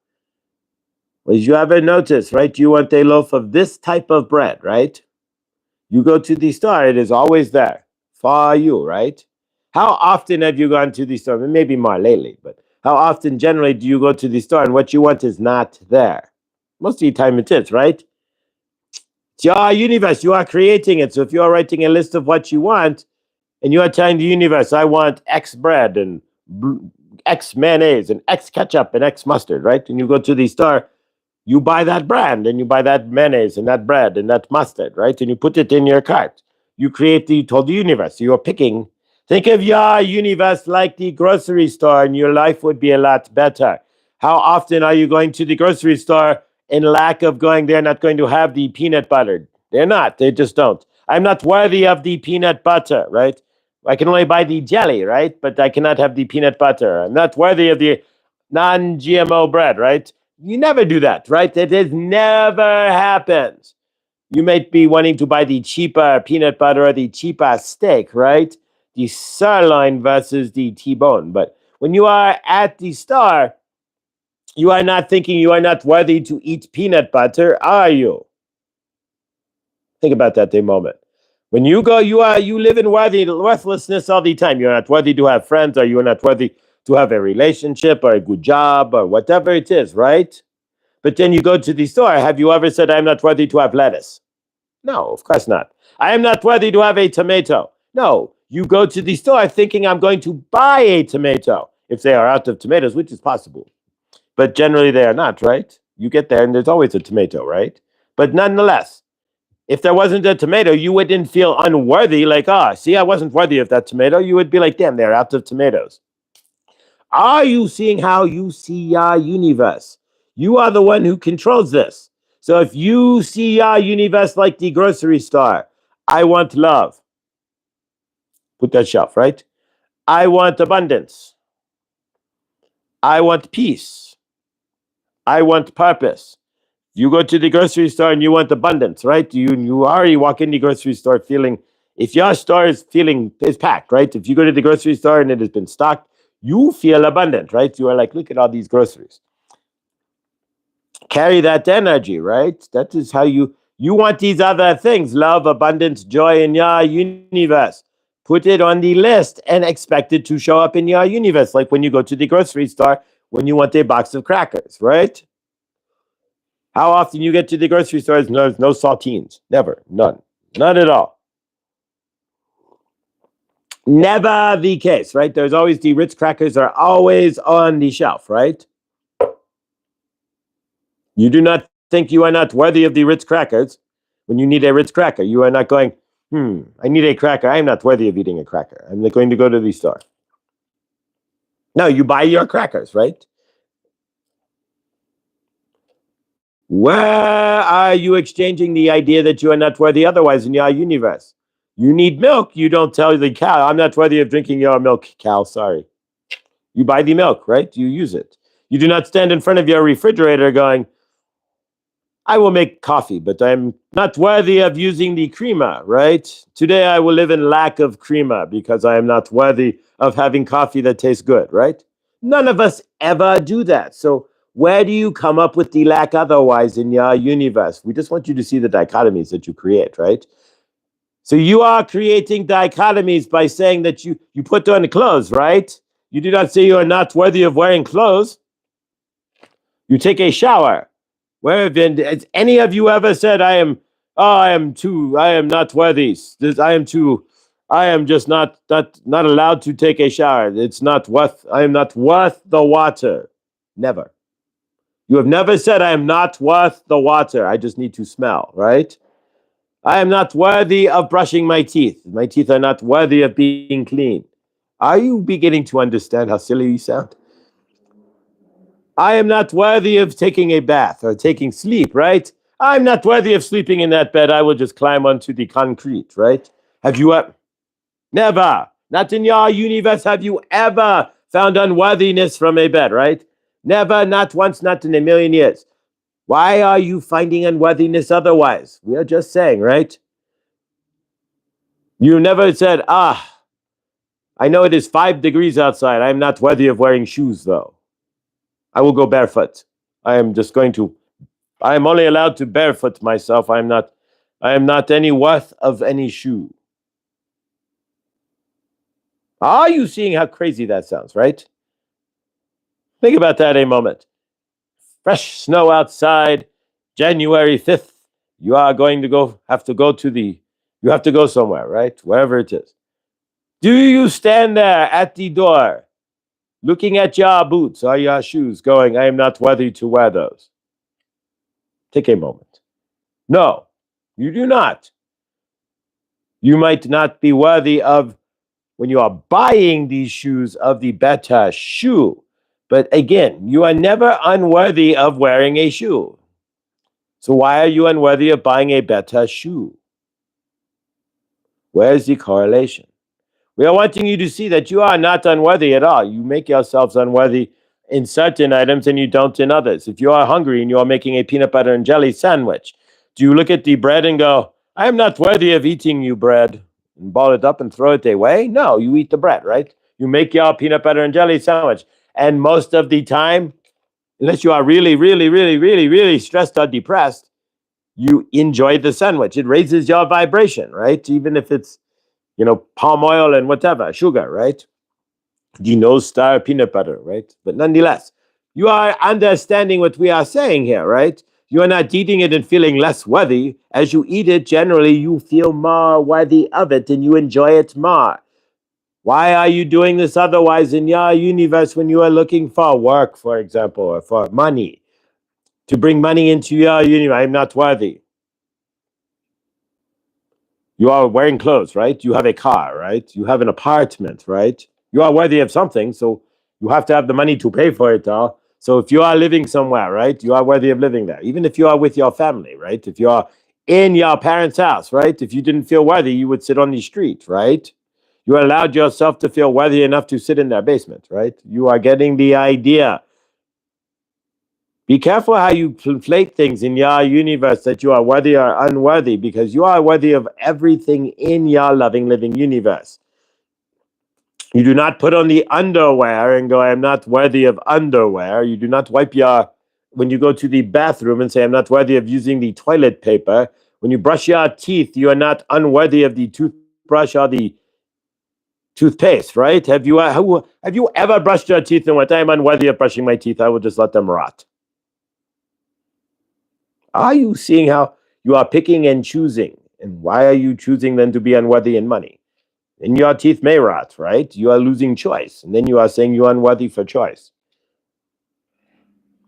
[SPEAKER 1] As you ever notice, right? You want a loaf of this type of bread, right? You go to the store, it is always there for you, right? How often have you gone to the store? Maybe more lately, but how often generally do you go to the store and what you want is not there? Most of the time it is, right? It's your universe. You are creating it. So if you are writing a list of what you want and you are telling the universe, I want X bread and X mayonnaise and X ketchup and X mustard, right? And you go to the store, you buy that brand and you buy that mayonnaise and that bread and that mustard, right? And you put it in your cart. You told the universe. You're picking. Think of your universe like the grocery store and your life would be a lot better. How often are you going to the grocery store in lack of going there, not going to have the peanut butter? They're not. They just don't. I'm not worthy of the peanut butter, right? I can only buy the jelly, right? But I cannot have the peanut butter. I'm not worthy of the non-GMO bread, right? You never do that, right? It has never happened. You might be wanting to buy the cheaper peanut butter or the cheaper steak, right? The sirloin versus the T-bone. But when you are at the store, you are not thinking you are not worthy to eat peanut butter, are you? Think about that a moment. When you go, you live in worthlessness all the time. You're not worthy to have friends, or you're not worthy to have a relationship or a good job or whatever it is, right? But then you go to the store. Have you ever said, I'm not worthy to have lettuce? No, of course not. I am not worthy to have a tomato. No, you go to the store thinking I'm going to buy a tomato if they are out of tomatoes, which is possible. But generally they are not, right? You get there and there's always a tomato, right? But nonetheless, if there wasn't a tomato, you wouldn't feel unworthy, like, see, I wasn't worthy of that tomato. You would be like, damn, they're out of tomatoes. Are you seeing how you see your universe? You are the one who controls this. So if you see your universe like the grocery store, I want love. Put that shelf, right? I want abundance. I want peace. I want purpose. You go to the grocery store and you want abundance, right? You already walk in the grocery store feeling, if your store is packed, right? If you go to the grocery store and it has been stocked, you feel abundant, right? You are like, look at all these groceries. Carry that energy, right? That is how you want these other things, love, abundance, joy in your universe. Put it on the list and expect it to show up in your universe. Like when you go to the grocery store, when you want a box of crackers, right? How often you get to the grocery store, there's no saltines. Never. None. None at all. Never the case, right? There's always the Ritz crackers are always on the shelf, right? You do not think you are not worthy of the Ritz crackers when you need a Ritz cracker. You are not going, I need a cracker. I am not worthy of eating a cracker. I'm not going to go to the store. No, you buy your crackers, right? Where are you exchanging the idea that you are not worthy otherwise in your universe? You need milk. You don't tell the cow, I'm not worthy of drinking your milk, cow. Sorry. You buy the milk, right? You use it. You do not stand in front of your refrigerator going, I will make coffee, but I'm not worthy of using the creamer, right? Today I will live in lack of creamer because I am not worthy of having coffee that tastes good, right? None of us ever do that. So where do you come up with the lack otherwise in your universe? We just want you to see the dichotomies that you create, right? So you are creating dichotomies by saying that you put on clothes, right? You do not say you are not worthy of wearing clothes. You take a shower. Where have been? Has any of you ever said, I am not worthy. I am just not allowed to take a shower. I am not worth the water. Never. You have never said, I am not worth the water. I just need to smell, right? I am not worthy of brushing my teeth. My teeth are not worthy of being clean. Are you beginning to understand how silly you sound? I am not worthy of taking a bath or taking sleep, right? I'm not worthy of sleeping in that bed. I will just climb onto the concrete, right? Have you ever? Never. Not in your universe have you ever found unworthiness from a bed, right? Never, not once, not in a million years. Why are you finding unworthiness otherwise? We are just saying, right? You never said, I know it is 5 degrees outside. I am not worthy of wearing shoes, though. I will go barefoot. I am only allowed to barefoot myself. I am not any worth of any shoe. Are you seeing how crazy that sounds, right? Think about that a moment. Fresh snow outside, January 5th. You are going to have to go somewhere, right? Wherever it is. Do you stand there at the door, looking at your boots or your shoes, going, I am not worthy to wear those? Take a moment. No, you do not. You might not be worthy of, when you are buying these shoes, of the better shoe. But again, you are never unworthy of wearing a shoe. So why are you unworthy of buying a better shoe? Where's the correlation? We are wanting you to see that you are not unworthy at all. You make yourselves unworthy in certain items and you don't in others. If you are hungry and you are making a peanut butter and jelly sandwich, do you look at the bread and go, I am not worthy of eating you bread, and ball it up and throw it away? No, you eat the bread, right? You make your peanut butter and jelly sandwich. And most of the time, unless you are really, really, really, really, really stressed or depressed, you enjoy the sandwich. It raises your vibration, right? Even if it's, palm oil and whatever, sugar, right? The nose star peanut butter, right? But nonetheless, you are understanding what we are saying here, right? You are not eating it and feeling less worthy. As you eat it, generally, you feel more worthy of it and you enjoy it more. Why are you doing this otherwise in your universe when you are looking for work, for example, or for money? To bring money into your universe, I'm not worthy. You are wearing clothes, right? You have a car, right? You have an apartment, right? You are worthy of something, so you have to have the money to pay for it all. So if you are living somewhere, right, you are worthy of living there. Even if you are with your family, right? If you are in your parents' house, right? If you didn't feel worthy, you would sit on the street, right? You allowed yourself to feel worthy enough to sit in their basement, right? You are getting the idea. Be careful how you conflate things in your universe, that you are worthy or unworthy, because you are worthy of everything in your loving, living universe. You do not put on the underwear and go, I'm not worthy of underwear. You do not when you go to the bathroom and say, I'm not worthy of using the toilet paper. When you brush your teeth, you are not unworthy of the toothbrush or the toothpaste, right? Have you ever brushed your teeth and went, I'm unworthy of brushing my teeth, I will just let them rot? Are you seeing how you are picking and choosing? And why are you choosing then to be unworthy in money? And your teeth may rot, right? You are losing choice. And then you are saying you're unworthy for choice.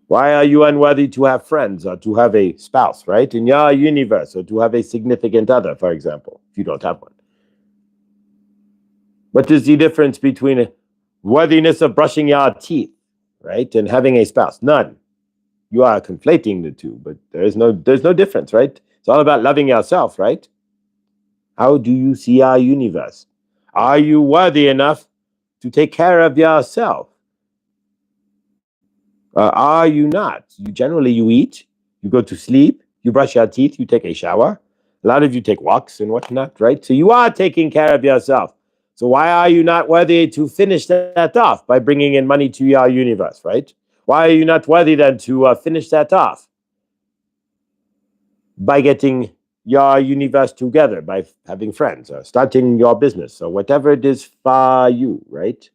[SPEAKER 1] Why are you unworthy to have friends or to have a spouse, right? In your universe, or to have a significant other, for example, if you don't have one. What is the difference between worthiness of brushing your teeth, right, and having a spouse? None. You are conflating the two, but there's no difference, right? It's all about loving yourself, right? How do you see our universe? Are you worthy enough to take care of yourself? Are you not? You eat, you go to sleep, you brush your teeth, you take a shower. A lot of you take walks and whatnot, right? So you are taking care of yourself. So why are you not worthy to finish that off by bringing in money to your universe, right? Why are you not worthy then to finish that off by getting your universe together, by having friends or starting your business or whatever it is for you, right?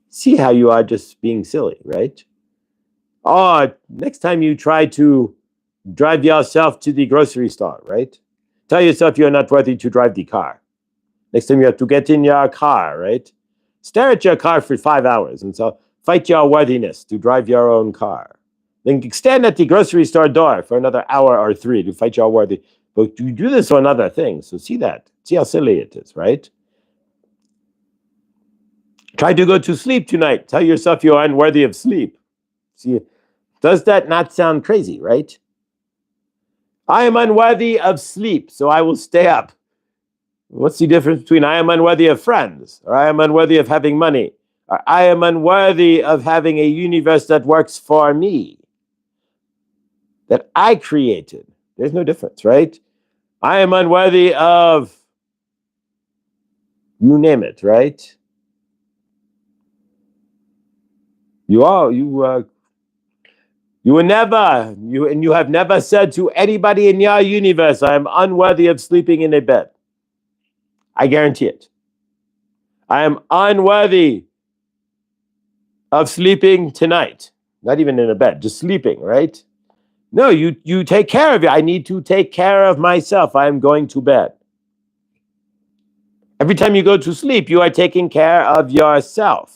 [SPEAKER 1] See how you are just being silly, right? Oh, next time you try to drive yourself to the grocery store, right? Tell yourself you're not worthy to drive the car. Next time you have to get in your car, right? Stare at your car for 5 hours and so fight your worthiness to drive your own car. Then stand at the grocery store door for another hour or 3 to fight your worthy. But you do this on other things. So see that. See how silly it is, right? Try to go to sleep tonight. Tell yourself you're unworthy of sleep. See, does that not sound crazy, right? I am unworthy of sleep, so I will stay up. What's the difference between I am unworthy of friends, or I am unworthy of having money, or I am unworthy of having a universe that works for me, that I created? There's no difference, right? I am unworthy of, you name it, right? You have never said to anybody in your universe, I am unworthy of sleeping in a bed. I guarantee it. I am unworthy of sleeping tonight. Not even in a bed, just sleeping, right? No, you take care of it. I need to take care of myself. I am going to bed. Every time you go to sleep, you are taking care of yourself.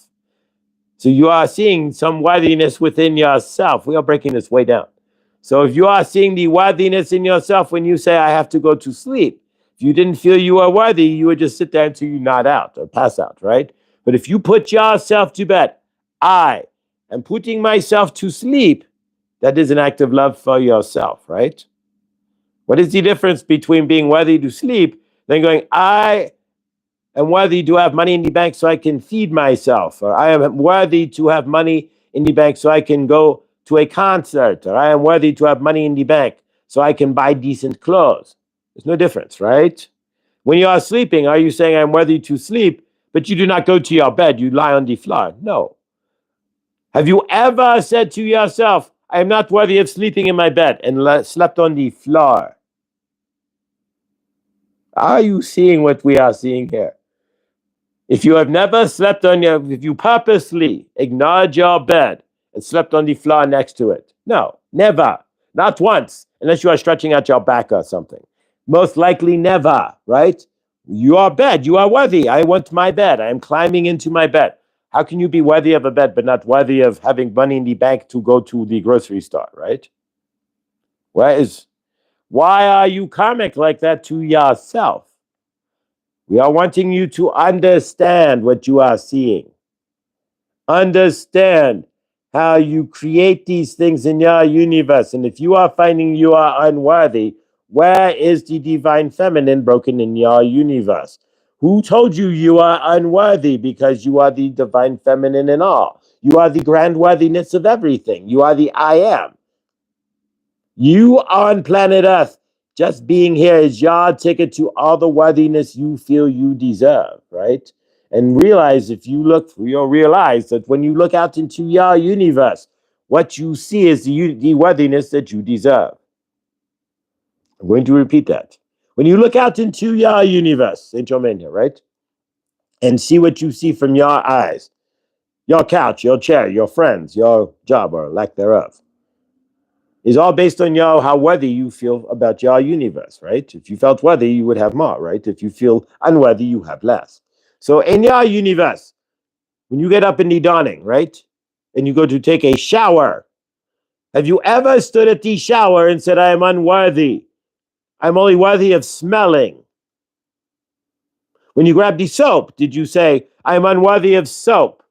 [SPEAKER 1] So you are seeing some worthiness within yourself. We are breaking this way down. So if you are seeing the worthiness in yourself when you say, I have to go to sleep, if you didn't feel you are worthy, you would just sit there until you nod out or pass out, right? But if you put yourself to bed, I am putting myself to sleep, that is an act of love for yourself, right? What is the difference between being worthy to sleep than going, I am worthy to have money in the bank so I can feed myself, or I am worthy to have money in the bank so I can go to a concert, or I am worthy to have money in the bank so I can buy decent clothes? There's no difference, right? When you are sleeping, are you saying I'm worthy to sleep, but you do not go to your bed, you lie on the floor? No. Have you ever said to yourself, I am not worthy of sleeping in my bed, and slept on the floor? Are you seeing what we are seeing here? If you have never slept on if you purposely ignored your bed and slept on the floor next to it, no, never, not once, unless you are stretching out your back or something. Most likely never, right? Your bed, you are worthy. I want my bed. I am climbing into my bed. How can you be worthy of a bed but not worthy of having money in the bank to go to the grocery store, right? Why are you karmic like that to yourself? We are wanting you to understand what you are seeing. Understand how you create these things in your universe. And if you are finding you are unworthy, where is the divine feminine broken in your universe? Who told you you are unworthy? Because you are the divine feminine in all. You are the grand worthiness of everything. You are the I am. You on planet Earth, just being here is your ticket to all the worthiness you feel you deserve, right? And realize if you look, you'll realize that when you look out into your universe, what you see is the worthiness that you deserve. I'm going to repeat that. When you look out into your universe, Saint Germain here, right? And see what you see from your eyes, your couch, your chair, your friends, your job or lack thereof, is all based on how worthy you feel about your universe, right? If you felt worthy, you would have more, right? If you feel unworthy, you have less. So in your universe, when you get up in the dawning, right, and you go to take a shower, have you ever stood at the shower and said, I am unworthy? I'm only worthy of smelling. When you grab the soap, did you say, I am unworthy of soap?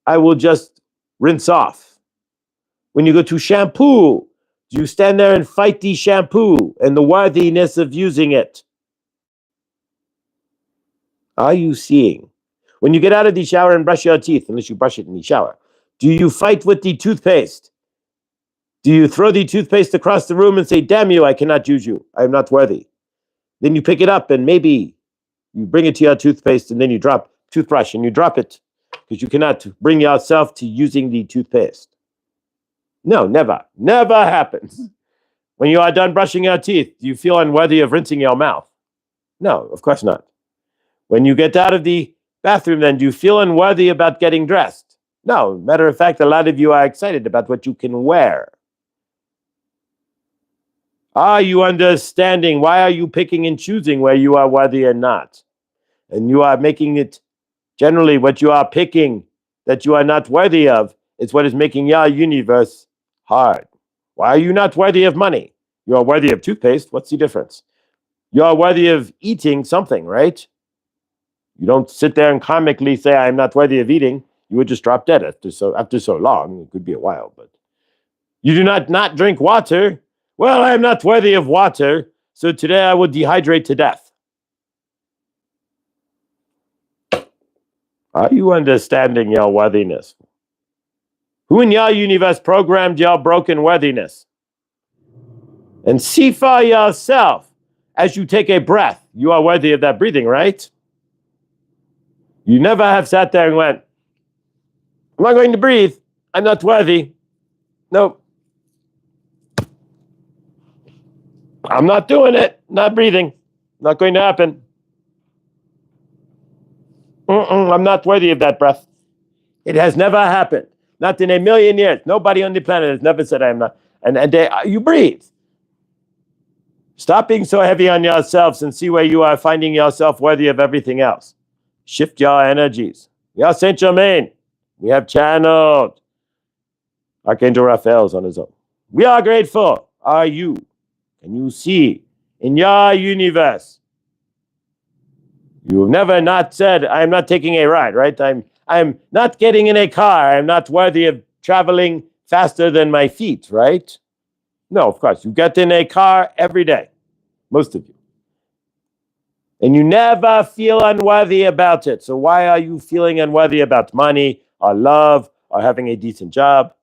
[SPEAKER 1] I will just rinse off. When you go to shampoo, you stand there and fight the shampoo and the worthiness of using it. Are you seeing? When you get out of the shower and brush your teeth, unless you brush it in the shower, do you fight with the toothpaste? Do you throw the toothpaste across the room and say, damn you, I cannot use you. I am not worthy. Then you pick it up and maybe you bring it to your toothpaste and then you drop toothbrush and you drop it because you cannot bring yourself to using the toothpaste. No, never. Never happens. When you are done brushing your teeth, do you feel unworthy of rinsing your mouth? No, of course not. When you get out of the bathroom, then do you feel unworthy about getting dressed? No, matter of fact, a lot of you are excited about what you can wear. Are you understanding? Why are you picking and choosing where you are worthy or not? And you are making it generally what you are picking that you are not worthy of. It's what is making your universe hard. Why are you not worthy of money? You are worthy of toothpaste. What's the difference? You are worthy of eating something, right? You don't sit there and karmically say, I'm not worthy of eating. You would just drop dead after so long. It could be a while, but you do not drink water. Well, I am not worthy of water, so today I will dehydrate to death. Are you understanding your worthiness? Who in your universe programmed your broken worthiness? And see for yourself as you take a breath. You are worthy of that breathing, right? You never have sat there and went, I'm not going to breathe. I'm not worthy. Nope. I'm not doing it. Not breathing. Not going to happen. I'm not worthy of that breath. It has never happened. Not in a million years. Nobody on the planet has never said I'm not. And you breathe. Stop being so heavy on yourselves and see where you are finding yourself worthy of everything else. Shift your energies. Yeah, Saint Germain. We have channeled. Archangel Raphael is on his own. We are grateful. Are you? Can you see in your universe? You have never not said, I'm not taking a ride, right? I'm not getting in a car. I'm not worthy of traveling faster than my feet, right? No, of course. You get in a car every day. Most of you. And you never feel unworthy about it. So why are you feeling unworthy about money or love or having a decent job?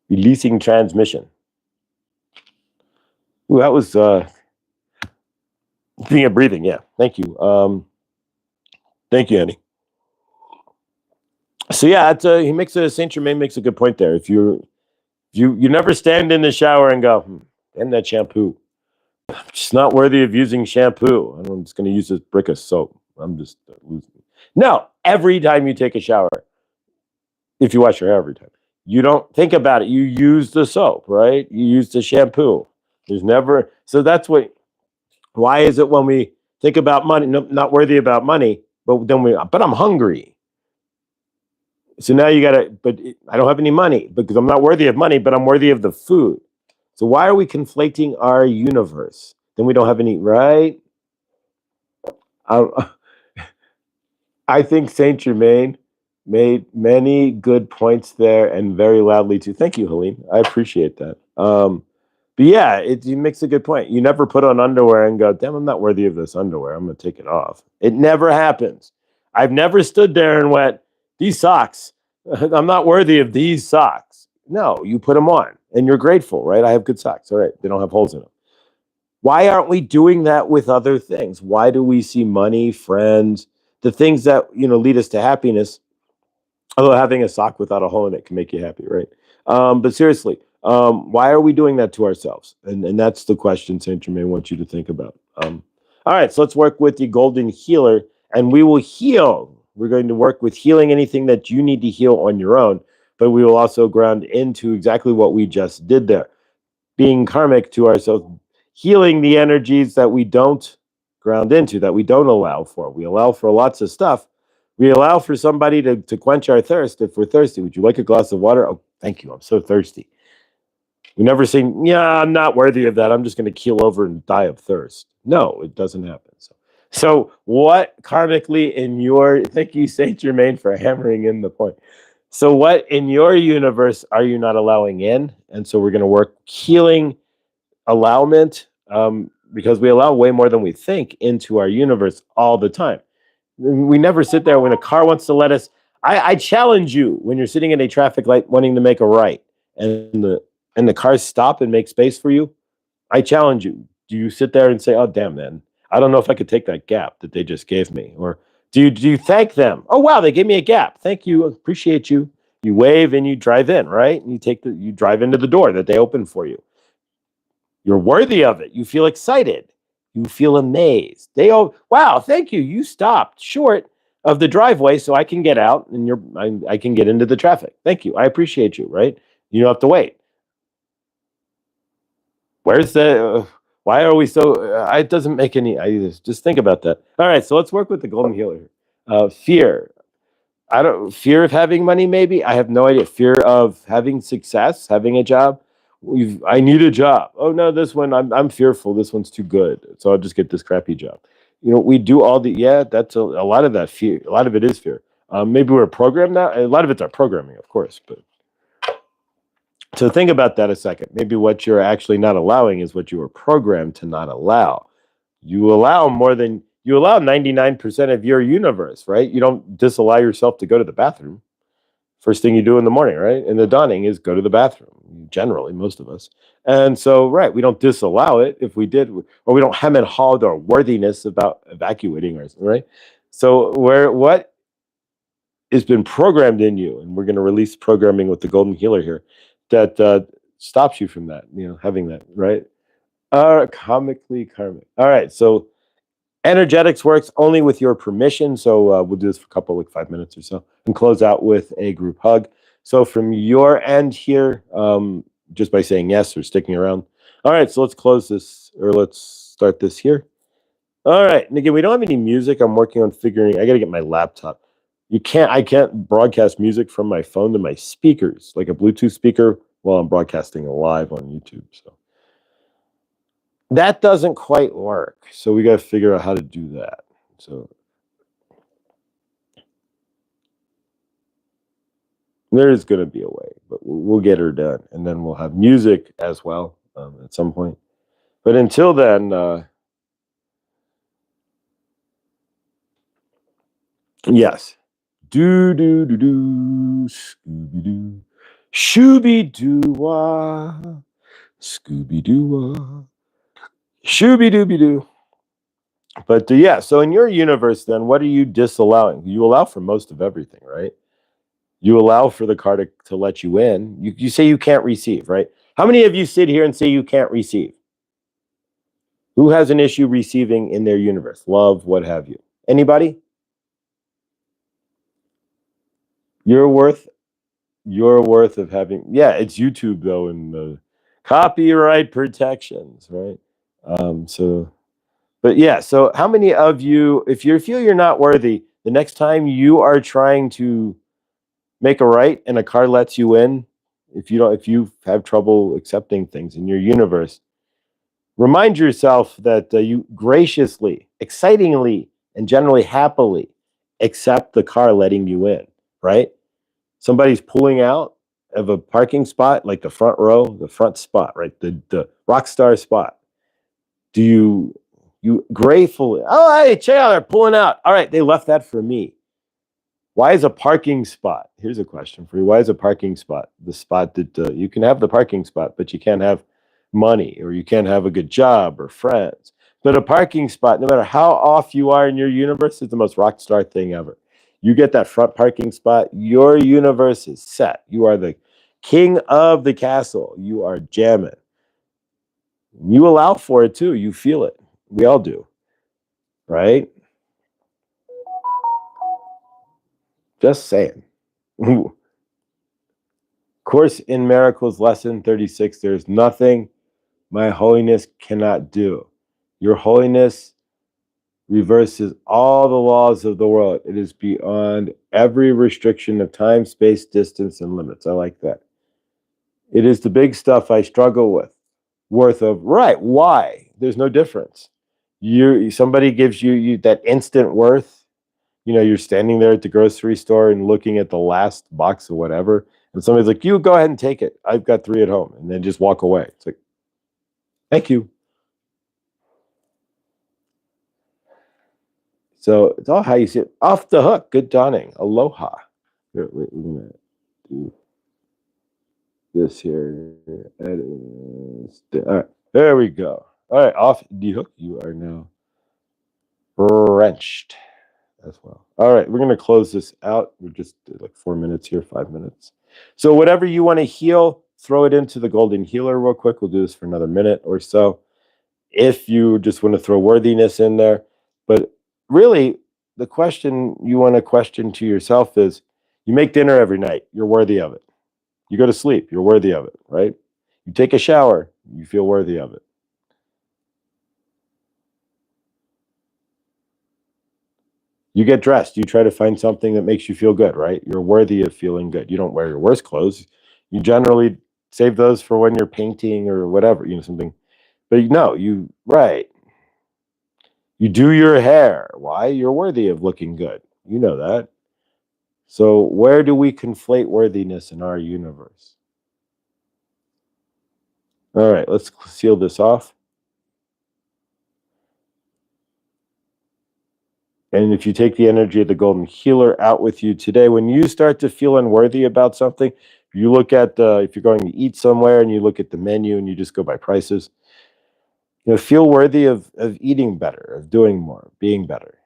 [SPEAKER 1] Releasing transmission. Ooh, that was being a breathing. Yeah, thank you. Thank you, Annie. So yeah, Saint Germain makes a good point there. If you never stand in the shower and go, damn that shampoo. I'm just not worthy of using shampoo. I'm just going to use this brick of soap. I'm just losing. No, every time you take a shower, if you wash your hair every time, you don't think about it. You use the soap, right? You use the shampoo. There's never, so that's why is it when we think about money, not worthy about money, but I'm hungry. So now I don't have any money because I'm not worthy of money, but I'm worthy of the food. So why are we conflating our universe? Then we don't have any, right? I think Saint Germain made many good points there and very loudly too. Thank you, Helene. I appreciate that. But yeah, it makes a good point. You never put on underwear and go, damn, I'm not worthy of this underwear. I'm going to take it off. It never happens. I've never stood there and went, these socks, I'm not worthy of these socks. No, you put them on and you're grateful, right? I have good socks. All right. They don't have holes in them. Why aren't we doing that with other things? Why do we see money, friends, the things that, lead us to happiness? Although having a sock without a hole in it can make you happy, right? But seriously, why are we doing that to ourselves? And that's the question Saint Germain wants you to think about. All right, so let's work with the golden healer, and we will heal. We're going to work with healing anything that you need to heal on your own, but we will also ground into exactly what we just did there, being karmic to ourselves, healing the energies that we don't ground into, that we don't allow for. We allow for lots of stuff. We allow for somebody to quench our thirst if we're thirsty. Would you like a glass of water? Oh, thank you. I'm so thirsty. We never say, yeah, I'm not worthy of that. I'm just going to keel over and die of thirst. No, it doesn't happen. So what karmically thank you, Saint Germain, for hammering in the point. So what in your universe are you not allowing in? And so we're going to work healing allowment, because we allow way more than we think into our universe all the time. We never sit there when a car wants to let us. I challenge you when you're sitting at a traffic light wanting to make a right, and the cars stop and make space for you. I challenge you. Do you sit there and say, "Oh, damn, man, I don't know if I could take that gap that they just gave me," or do you thank them? Oh, wow, they gave me a gap. Thank you, appreciate you. You wave and you drive in, right? And you drive into the door that they opened for you. You're worthy of it. You feel excited. You feel amazed. Wow, thank you. You stopped short of the driveway so I can get out and I can get into the traffic. Thank you. I appreciate you, right? You don't have to wait. Where's the why are we so it doesn't make any I just think about that. All right, so let's work with the golden healer here. Fear. I don't fear of having money maybe. I have no idea. Fear of having success, having a job. I need a job. Oh no, this one I'm fearful. This one's too good. So I'll just get this crappy job. We do all the that's a lot of that fear. A lot of it is fear. Maybe we're programmed now. A lot of it's our programming, of course, but so think about that a second. Maybe what you're actually not allowing is what you were programmed to not allow. You allow 99% of your universe, right? You don't disallow yourself to go to the bathroom. First thing you do in the morning, right? In the dawning is go to the bathroom, generally, most of us. And so, right, we don't disallow it. If we did, or we don't hem and haw our worthiness about evacuating ourselves, right? So what has been programmed in you, and we're going to release programming with the golden healer here, that stops you from that, having that, right? Comically karmic. All right, so energetics works only with your permission. So we'll do this for a couple, like 5 minutes or so, and close out with a group hug. So from your end here, just by saying yes or sticking around. All right, so let's close this, or let's start this here. All right, and again, we don't have any music. I'm working on figuring. I got to get my laptop. I can't broadcast music from my phone to my speakers, like a Bluetooth speaker, while I'm broadcasting live on YouTube. So that doesn't quite work. So we got to figure out how to do that. So there's going to be a way, but we'll get her done. And then we'll have music as well at some point. But until then, yes. Do do do do Scooby Doo, Shooby Doo wah, Scooby Doo wah, Shooby Dooby Doo. But yeah, so in your universe, then what are you disallowing? You allow for most of everything, right? You allow for the car to let you in. You say you can't receive, right? How many of you sit here and say you can't receive? Who has an issue receiving in their universe? Love, what have you? Anybody? You're worth of having, it's YouTube though, and the copyright protections, right? So how many of you, if you feel you're not worthy, the next time you are trying to make a right and a car lets you in, if you have trouble accepting things in your universe, remind yourself that you graciously, excitingly, and generally happily accept the car letting you in, right? Somebody's pulling out of a parking spot, like the front row, the front spot, right? The rock star spot. Do you gratefully, oh, hey, check out, they're pulling out. All right, they left that for me. Why is a parking spot? Here's a question for you. Why is a parking spot the spot that you can have the parking spot, but you can't have money, or you can't have a good job or friends? But a parking spot, no matter how off you are in your universe, is the most rock star thing ever. You get that front parking spot, your universe is set. You are the king of the castle. You are jamming. You allow for it too. You feel it. We all do, right? Just saying. Course in Miracles, lesson 36. There's nothing my holiness cannot do. Your holiness reverses all the laws of the world. It is beyond every restriction of time, space, distance, and limits. I like that. It is the big stuff I struggle with. Worth of, right, why? There's no difference. Somebody gives you that instant worth. You're standing there at the grocery store and looking at the last box of whatever, and somebody's like, you go ahead and take it. I've got 3 at home, and then just walk away. It's like, thank you. So it's all how you see it. Off the hook. Good dawning. Aloha. Here, we're going to do this here. All right. There we go. All right. Off the hook. You are now wrenched as well. All right. We're going to close this out. We're just like 4 minutes here, 5 minutes. So whatever you want to heal, throw it into the golden healer real quick. We'll do this for another minute or so. If you just want to throw worthiness in there. But really, the question you want to question to yourself is, you make dinner every night, you're worthy of it. You go to sleep, you're worthy of it, right? You take a shower, you feel worthy of it. You get dressed, you try to find something that makes you feel good, right? You're worthy of feeling good. You don't wear your worst clothes. You generally save those for when you're painting or whatever, something. But no, right. You do your hair. Why? You're worthy of looking good. You know that. So where do we conflate worthiness in our universe? All right, let's seal this off. And if you take the energy of the golden healer out with you today, when you start to feel unworthy about something, you look at if you're going to eat somewhere and you look at the menu and you just go by prices, feel worthy of eating better, of doing more, being better.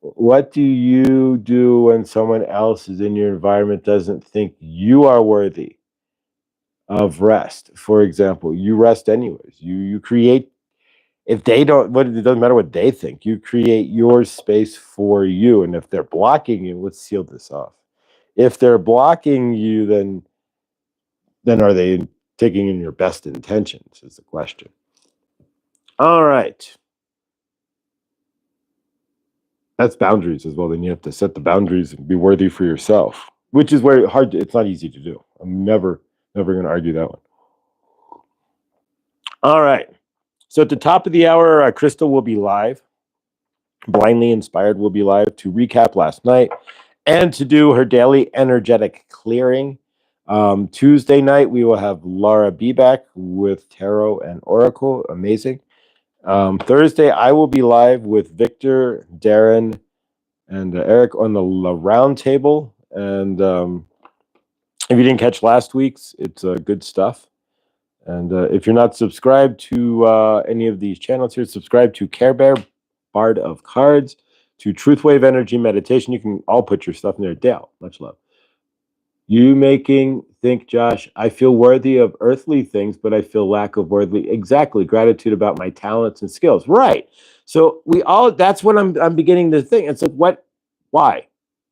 [SPEAKER 1] What do you do when someone else is in your environment doesn't think you are worthy of rest? For example, you rest anyways. You create, if they don't, it doesn't matter what they think. You create your space for you, and if they're blocking you, let's seal this off. If they're blocking you, then are they taking in your best intentions? Is the question. All right. That's boundaries as well. Then you have to set the boundaries and be worthy for yourself, which is where it's not easy to do. I'm never going to argue that one. All right. So at the top of the hour, Crystal will be live. Blindly Inspired will be live to recap last night and to do her daily energetic clearing. Tuesday night, we will have Laura B back with Tarot and Oracle. Amazing. Thursday, I will be live with Victor, Darren, and Eric on the round table. And if you didn't catch last week's, it's good stuff. And if you're not subscribed to any of these channels here, subscribe to Care Bear, Bard of Cards, to Truth Wave Energy Meditation. You can all put your stuff in there. Dale, much love. You making think, Josh, I feel worthy of earthly things, but I feel lack of worldly. Exactly. Gratitude about my talents and skills. Right. So that's what I'm beginning to think. It's like, why?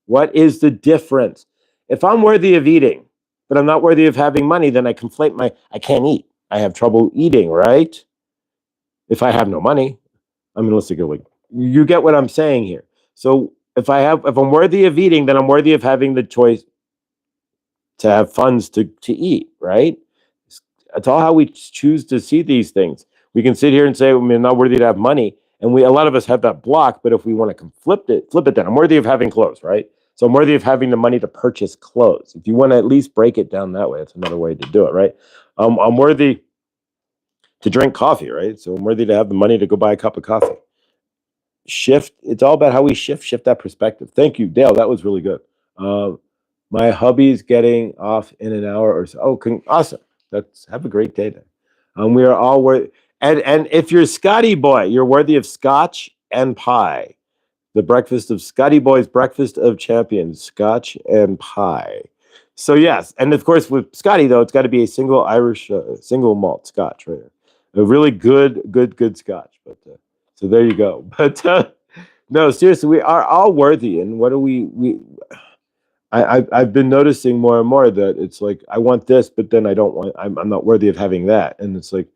[SPEAKER 1] What is the difference? If I'm worthy of eating, but I'm not worthy of having money, then I conflate I can't eat. I have trouble eating, right? If I have no money, let's go like, you get what I'm saying here. So if I'm worthy of eating, then I'm worthy of having the choice to have funds to eat, right? It's all how we choose to see these things. We can sit here and say, I'm not worthy to have money. And a lot of us have that block, but if we want to flip it then. I'm worthy of having clothes, right? So I'm worthy of having the money to purchase clothes. If you want to at least break it down that way, that's another way to do it, right? I'm worthy to drink coffee, right? So I'm worthy to have the money to go buy a cup of coffee. It's all about how we shift that perspective. Thank you, Dale. That was really good. My hubby's getting off in an hour or so. Oh, awesome. Have a great day then. We are all worthy. And if you're Scotty Boy, you're worthy of scotch and pie. The breakfast of Scotty Boy's breakfast of champions, scotch and pie. So yes, and of course with Scotty though, it's got to be a single Irish, single malt scotch, right? A really good scotch. But so there you go. But no, seriously, we are all worthy. And what do we? I've been noticing more and more that it's like I want this, but then I'm not worthy of having that, and it's like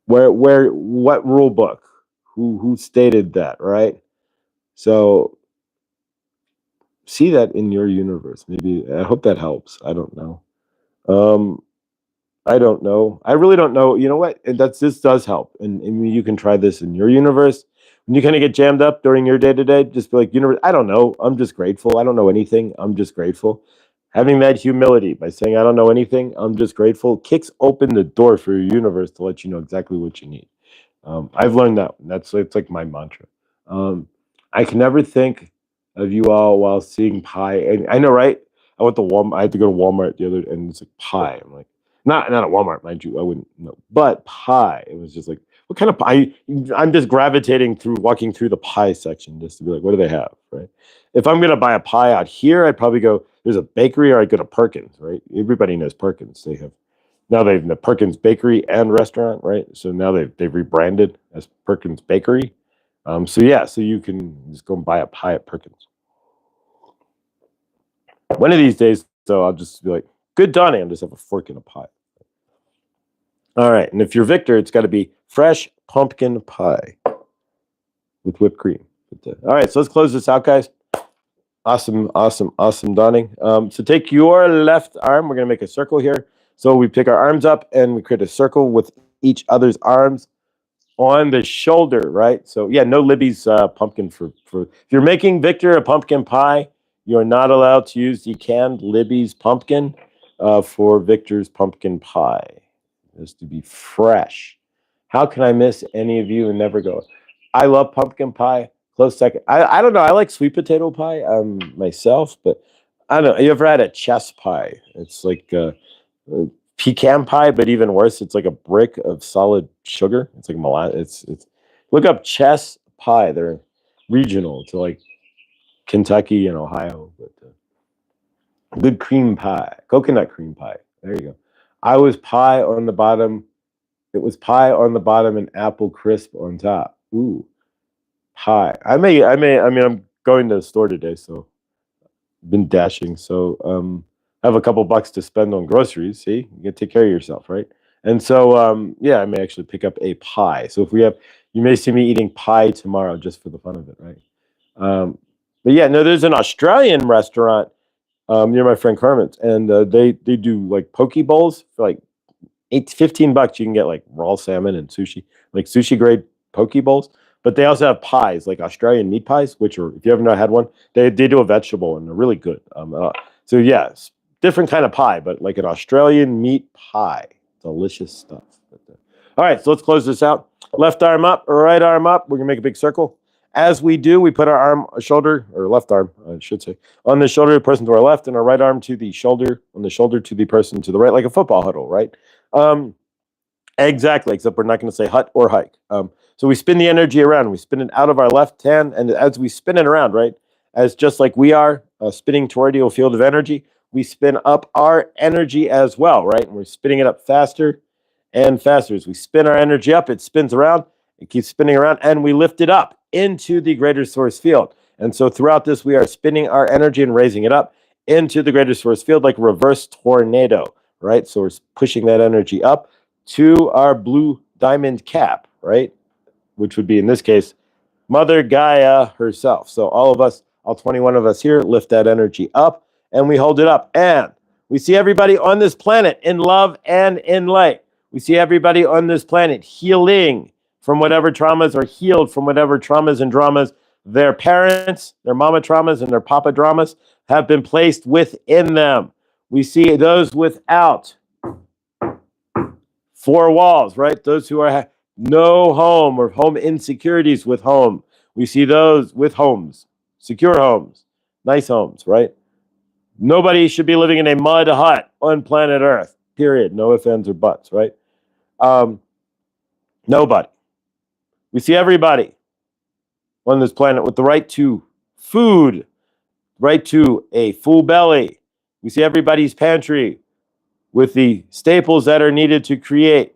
[SPEAKER 1] what rule book? Who stated that, right? So see that in your universe. Maybe I hope that helps. I don't know. I don't know. I really don't know. You know what? And this does help, and you can try this in your universe. When you kind of get jammed up during your day to day, just be like, universe, I don't know. I'm just grateful. I don't know anything. I'm just grateful. Having that humility by saying I don't know anything, I'm just grateful, kicks open the door for your universe to let you know exactly what you need. I've learned that. It's like my mantra. I can never think of you all while seeing pie. And I know, right? I went to Walmart. I had to go to Walmart the other, and it's like pie. I'm like, not at Walmart, mind you. I wouldn't know, but pie. It was just like, what kind of pie? I'm just gravitating through, walking through the pie section just to be like, what do they have, right? If I'm gonna buy a pie out here, I'd probably go. There's a bakery, or I'd go to Perkins, right? Everybody knows Perkins. They've the Perkins Bakery and Restaurant, right? So now they've rebranded as Perkins Bakery. So yeah, so you can just go and buy a pie at Perkins. One of these days, though, I'll just be like, good dawning, I'll just have a fork in a pie. All right, and if you're Victor, it's got to be fresh pumpkin pie with whipped cream. All right, so let's close this out, guys. Awesome, awesome, awesome dawning. So take your left arm. We're going to make a circle here. So we pick our arms up and we create a circle with each other's arms on the shoulder, right? So yeah, no Libby's pumpkin for if you're making Victor a pumpkin pie, you're not allowed to use the canned Libby's pumpkin for Victor's pumpkin pie. It has to be fresh. How can I miss any of you and never go? I love pumpkin pie. Close second. I don't know. I like sweet potato pie myself, but I don't know. You ever had a chess pie? It's like pecan pie, but even worse, it's like a brick of solid sugar. It's like molasses. It's look up chess pie. They're regional to like Kentucky and Ohio, but good cream pie, coconut cream pie. There you go. I was pie on the bottom. It was pie on the bottom and apple crisp on top. Ooh, pie. I mean, I'm going to the store today, so I've been dashing. So, I have a couple bucks to spend on groceries. See, you gotta take care of yourself, right? And so, yeah, I may actually pick up a pie. So if we have, you may see me eating pie tomorrow just for the fun of it, right? But yeah, no, there's an Australian restaurant near my friend Carmen's, and they do like poke bowls for like $15. You can get like raw salmon and sushi, like sushi grade poke bowls. But they also have pies, like Australian meat pies, which are, if you haven't had one, they do a vegetable and they're really good. So yes, different kind of pie, but like an Australian meat pie, delicious stuff. All right, so let's close this out. Left arm up, right arm up. We're gonna make a big circle. As we do, we put our arm, shoulder, or left arm, I should say, on the shoulder of the person to our left, and our right arm to the shoulder, on the shoulder to the person to the right, like a football huddle, right? Exactly, except we're not going to say hut or hike. So we spin the energy around. We spin it out of our left hand, and as we spin it around, right, as just like we are spinning toward a field of energy, we spin up our energy as well, right? And we're spinning it up faster and faster. As we spin our energy up, it spins around, it keeps spinning around, and we lift it up into the greater source field. And so throughout this, we are spinning our energy and raising it up into the greater source field like a reverse tornado, right? So we're pushing that energy up to our blue diamond cap, right? Which would be, in this case, Mother Gaia herself. So all of us, all 21 of us here, lift that energy up and we hold it up. And we see everybody on this planet in love and in light. We see everybody on this planet healing from whatever traumas, or healed from whatever traumas and dramas their parents, their mama traumas and their papa dramas have been placed within them. We see those without four walls, right? Those who are no home or home insecurities with home. We see those with homes, secure homes, nice homes, right? Nobody should be living in a mud hut on planet Earth, period. No ifs, ands, or buts, right? Nobody. We see everybody on this planet with the right to food, right to a full belly. We see everybody's pantry with the staples that are needed to create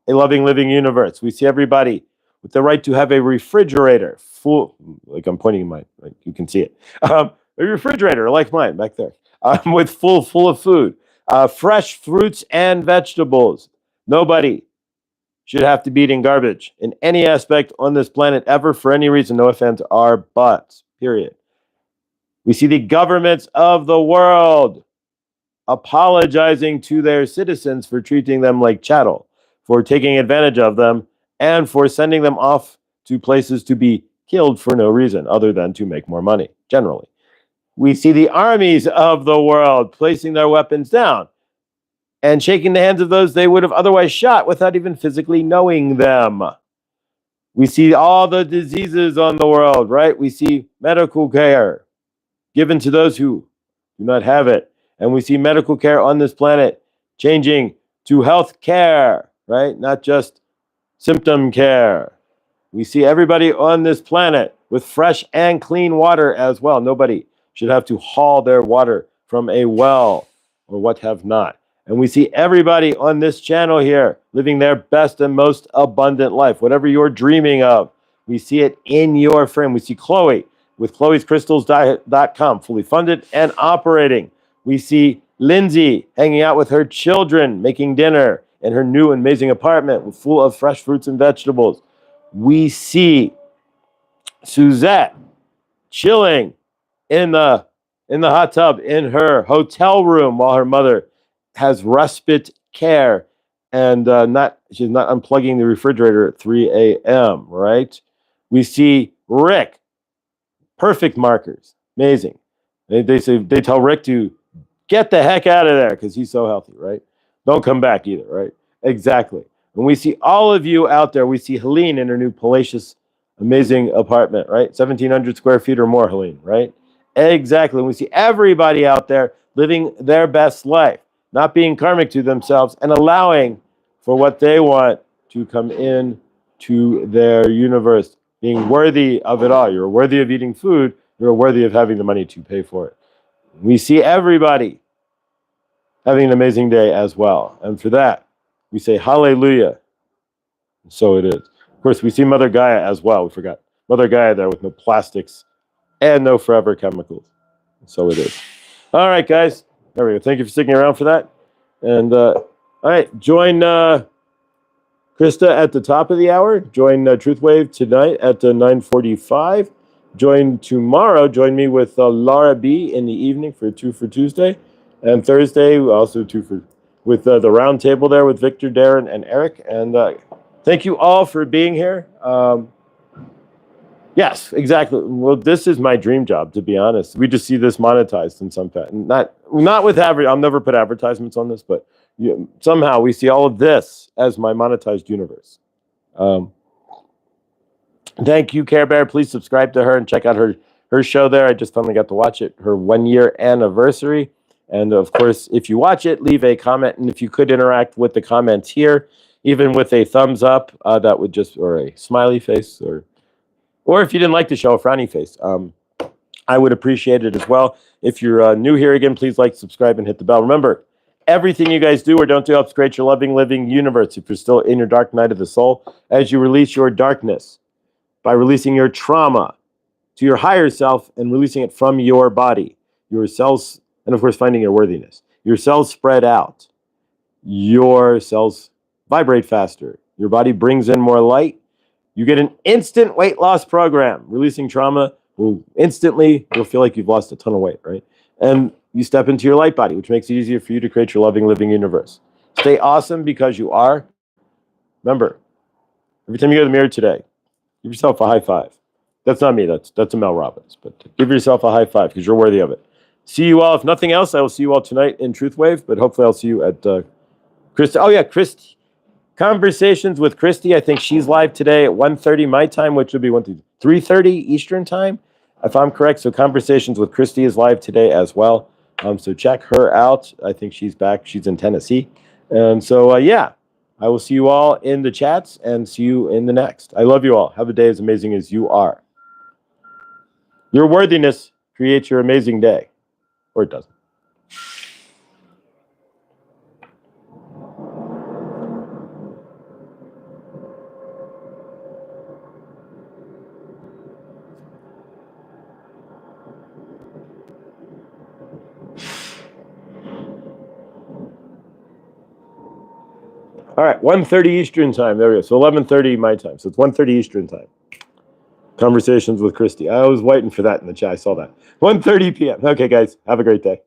[SPEAKER 1] a loving, living universe. We see everybody with the right to have a refrigerator full, like I'm pointing mine, like you can see it. A refrigerator like mine back there, with full of food, fresh fruits and vegetables. Nobody should have to be eating garbage in any aspect on this planet ever for any reason. No offense, or buts, period. We see the governments of the world apologizing to their citizens for treating them like chattel, for taking advantage of them, and for sending them off to places to be killed for no reason other than to make more money, generally. We see the armies of the world placing their weapons down and shaking the hands of those they would have otherwise shot without even physically knowing them. We see all the diseases on the world, right? We see medical care given to those who do not have it. And we see medical care on this planet changing to health care, right? Not just symptom care. We see everybody on this planet with fresh and clean water as well. Nobody should have to haul their water from a well or what have not. And we see everybody on this channel here living their best and most abundant life, whatever you're dreaming of, We see it in your frame. We see Chloe with chloescrystals.com, fully funded and operating. We see Lindsay hanging out with her children, making dinner in her new amazing apartment full of fresh fruits and vegetables. We see Suzette chilling in the hot tub in her hotel room while her mother has respite care and she's not unplugging the refrigerator at 3 a.m. Right? We see Rick, perfect markers, amazing. They tell Rick to get the heck out of there because he's so healthy, right? Don't come back either, right? Exactly. And we see all of you out there. We see Helene in her new palatial, amazing apartment, right? 1,700 square feet or more, Helene, right? Exactly. And we see everybody out there living their best life, not being karmic to themselves and allowing for what they want to come in to their universe, being worthy of it all. You're worthy of eating food. You're worthy of having the money to pay for it. We see everybody having an amazing day as well. And for that, we say hallelujah. And so it is. Of course, we see Mother Gaia as well. We forgot. Mother Gaia there with no plastics and no forever chemicals. And so it is. All right, guys. There we go. Thank you for sticking around for that. And all right, join Krista at the top of the hour. Join Truth Wave tonight at 9:45. Join me with Laura B in the evening for 2 for Tuesday. And Thursday, also 2 for, with the round table there with Victor, Darren, and Eric. And thank you all for being here. Yes, exactly. Well, this is my dream job, to be honest. We just see this monetized in some fashion. Not with I'll never put advertisements on this, but somehow we see all of this as my monetized universe. Thank you, Care Bear. Please subscribe to her and check out her show there. I just finally got to watch it, her 1-year anniversary. And of course, if you watch it, leave a comment. And if you could interact with the comments here, even with a thumbs up, that would just, or a smiley face, or if you didn't like the show, a frowny face, I would appreciate it as well. If you're new here again, please like, subscribe, and hit the bell. Remember, everything you guys do or don't do helps create your loving, living universe. If you're still in your dark night of the soul, as you release your darkness by releasing your trauma to your higher self and releasing it from your body, your cells, and of course, finding your worthiness. Your cells spread out. Your cells vibrate faster. Your body brings in more light. You get an instant weight loss program. Releasing trauma will instantly, you'll feel like you've lost a ton of weight, right? And you step into your light body, which makes it easier for you to create your loving, living universe. Stay awesome because you are. Remember, every time you go to the mirror today, give yourself a high five. That's not me, that's a Mel Robbins. But give yourself a high five because you're worthy of it. See you all. If nothing else, I will see you all tonight in Truth Wave, but hopefully I'll see you at Christy. Oh yeah, Christy. Conversations with Christy. I think she's live today at 1:30 my time, which would be 3:30 Eastern time, if I'm correct. So Conversations with Christy is live today as well. So check her out. I think she's back. She's in Tennessee. And so, yeah, I will see you all in the chats and see you in the next. I love you all. Have a day as amazing as you are. Your worthiness creates your amazing day. Or it doesn't. All right, 1:30 Eastern time. There we go. So 11:30 my time. So it's 1:30 Eastern time. Conversations with Christy. I was waiting for that in the chat. I saw that. 1:30 p.m. Okay, guys. Have a great day.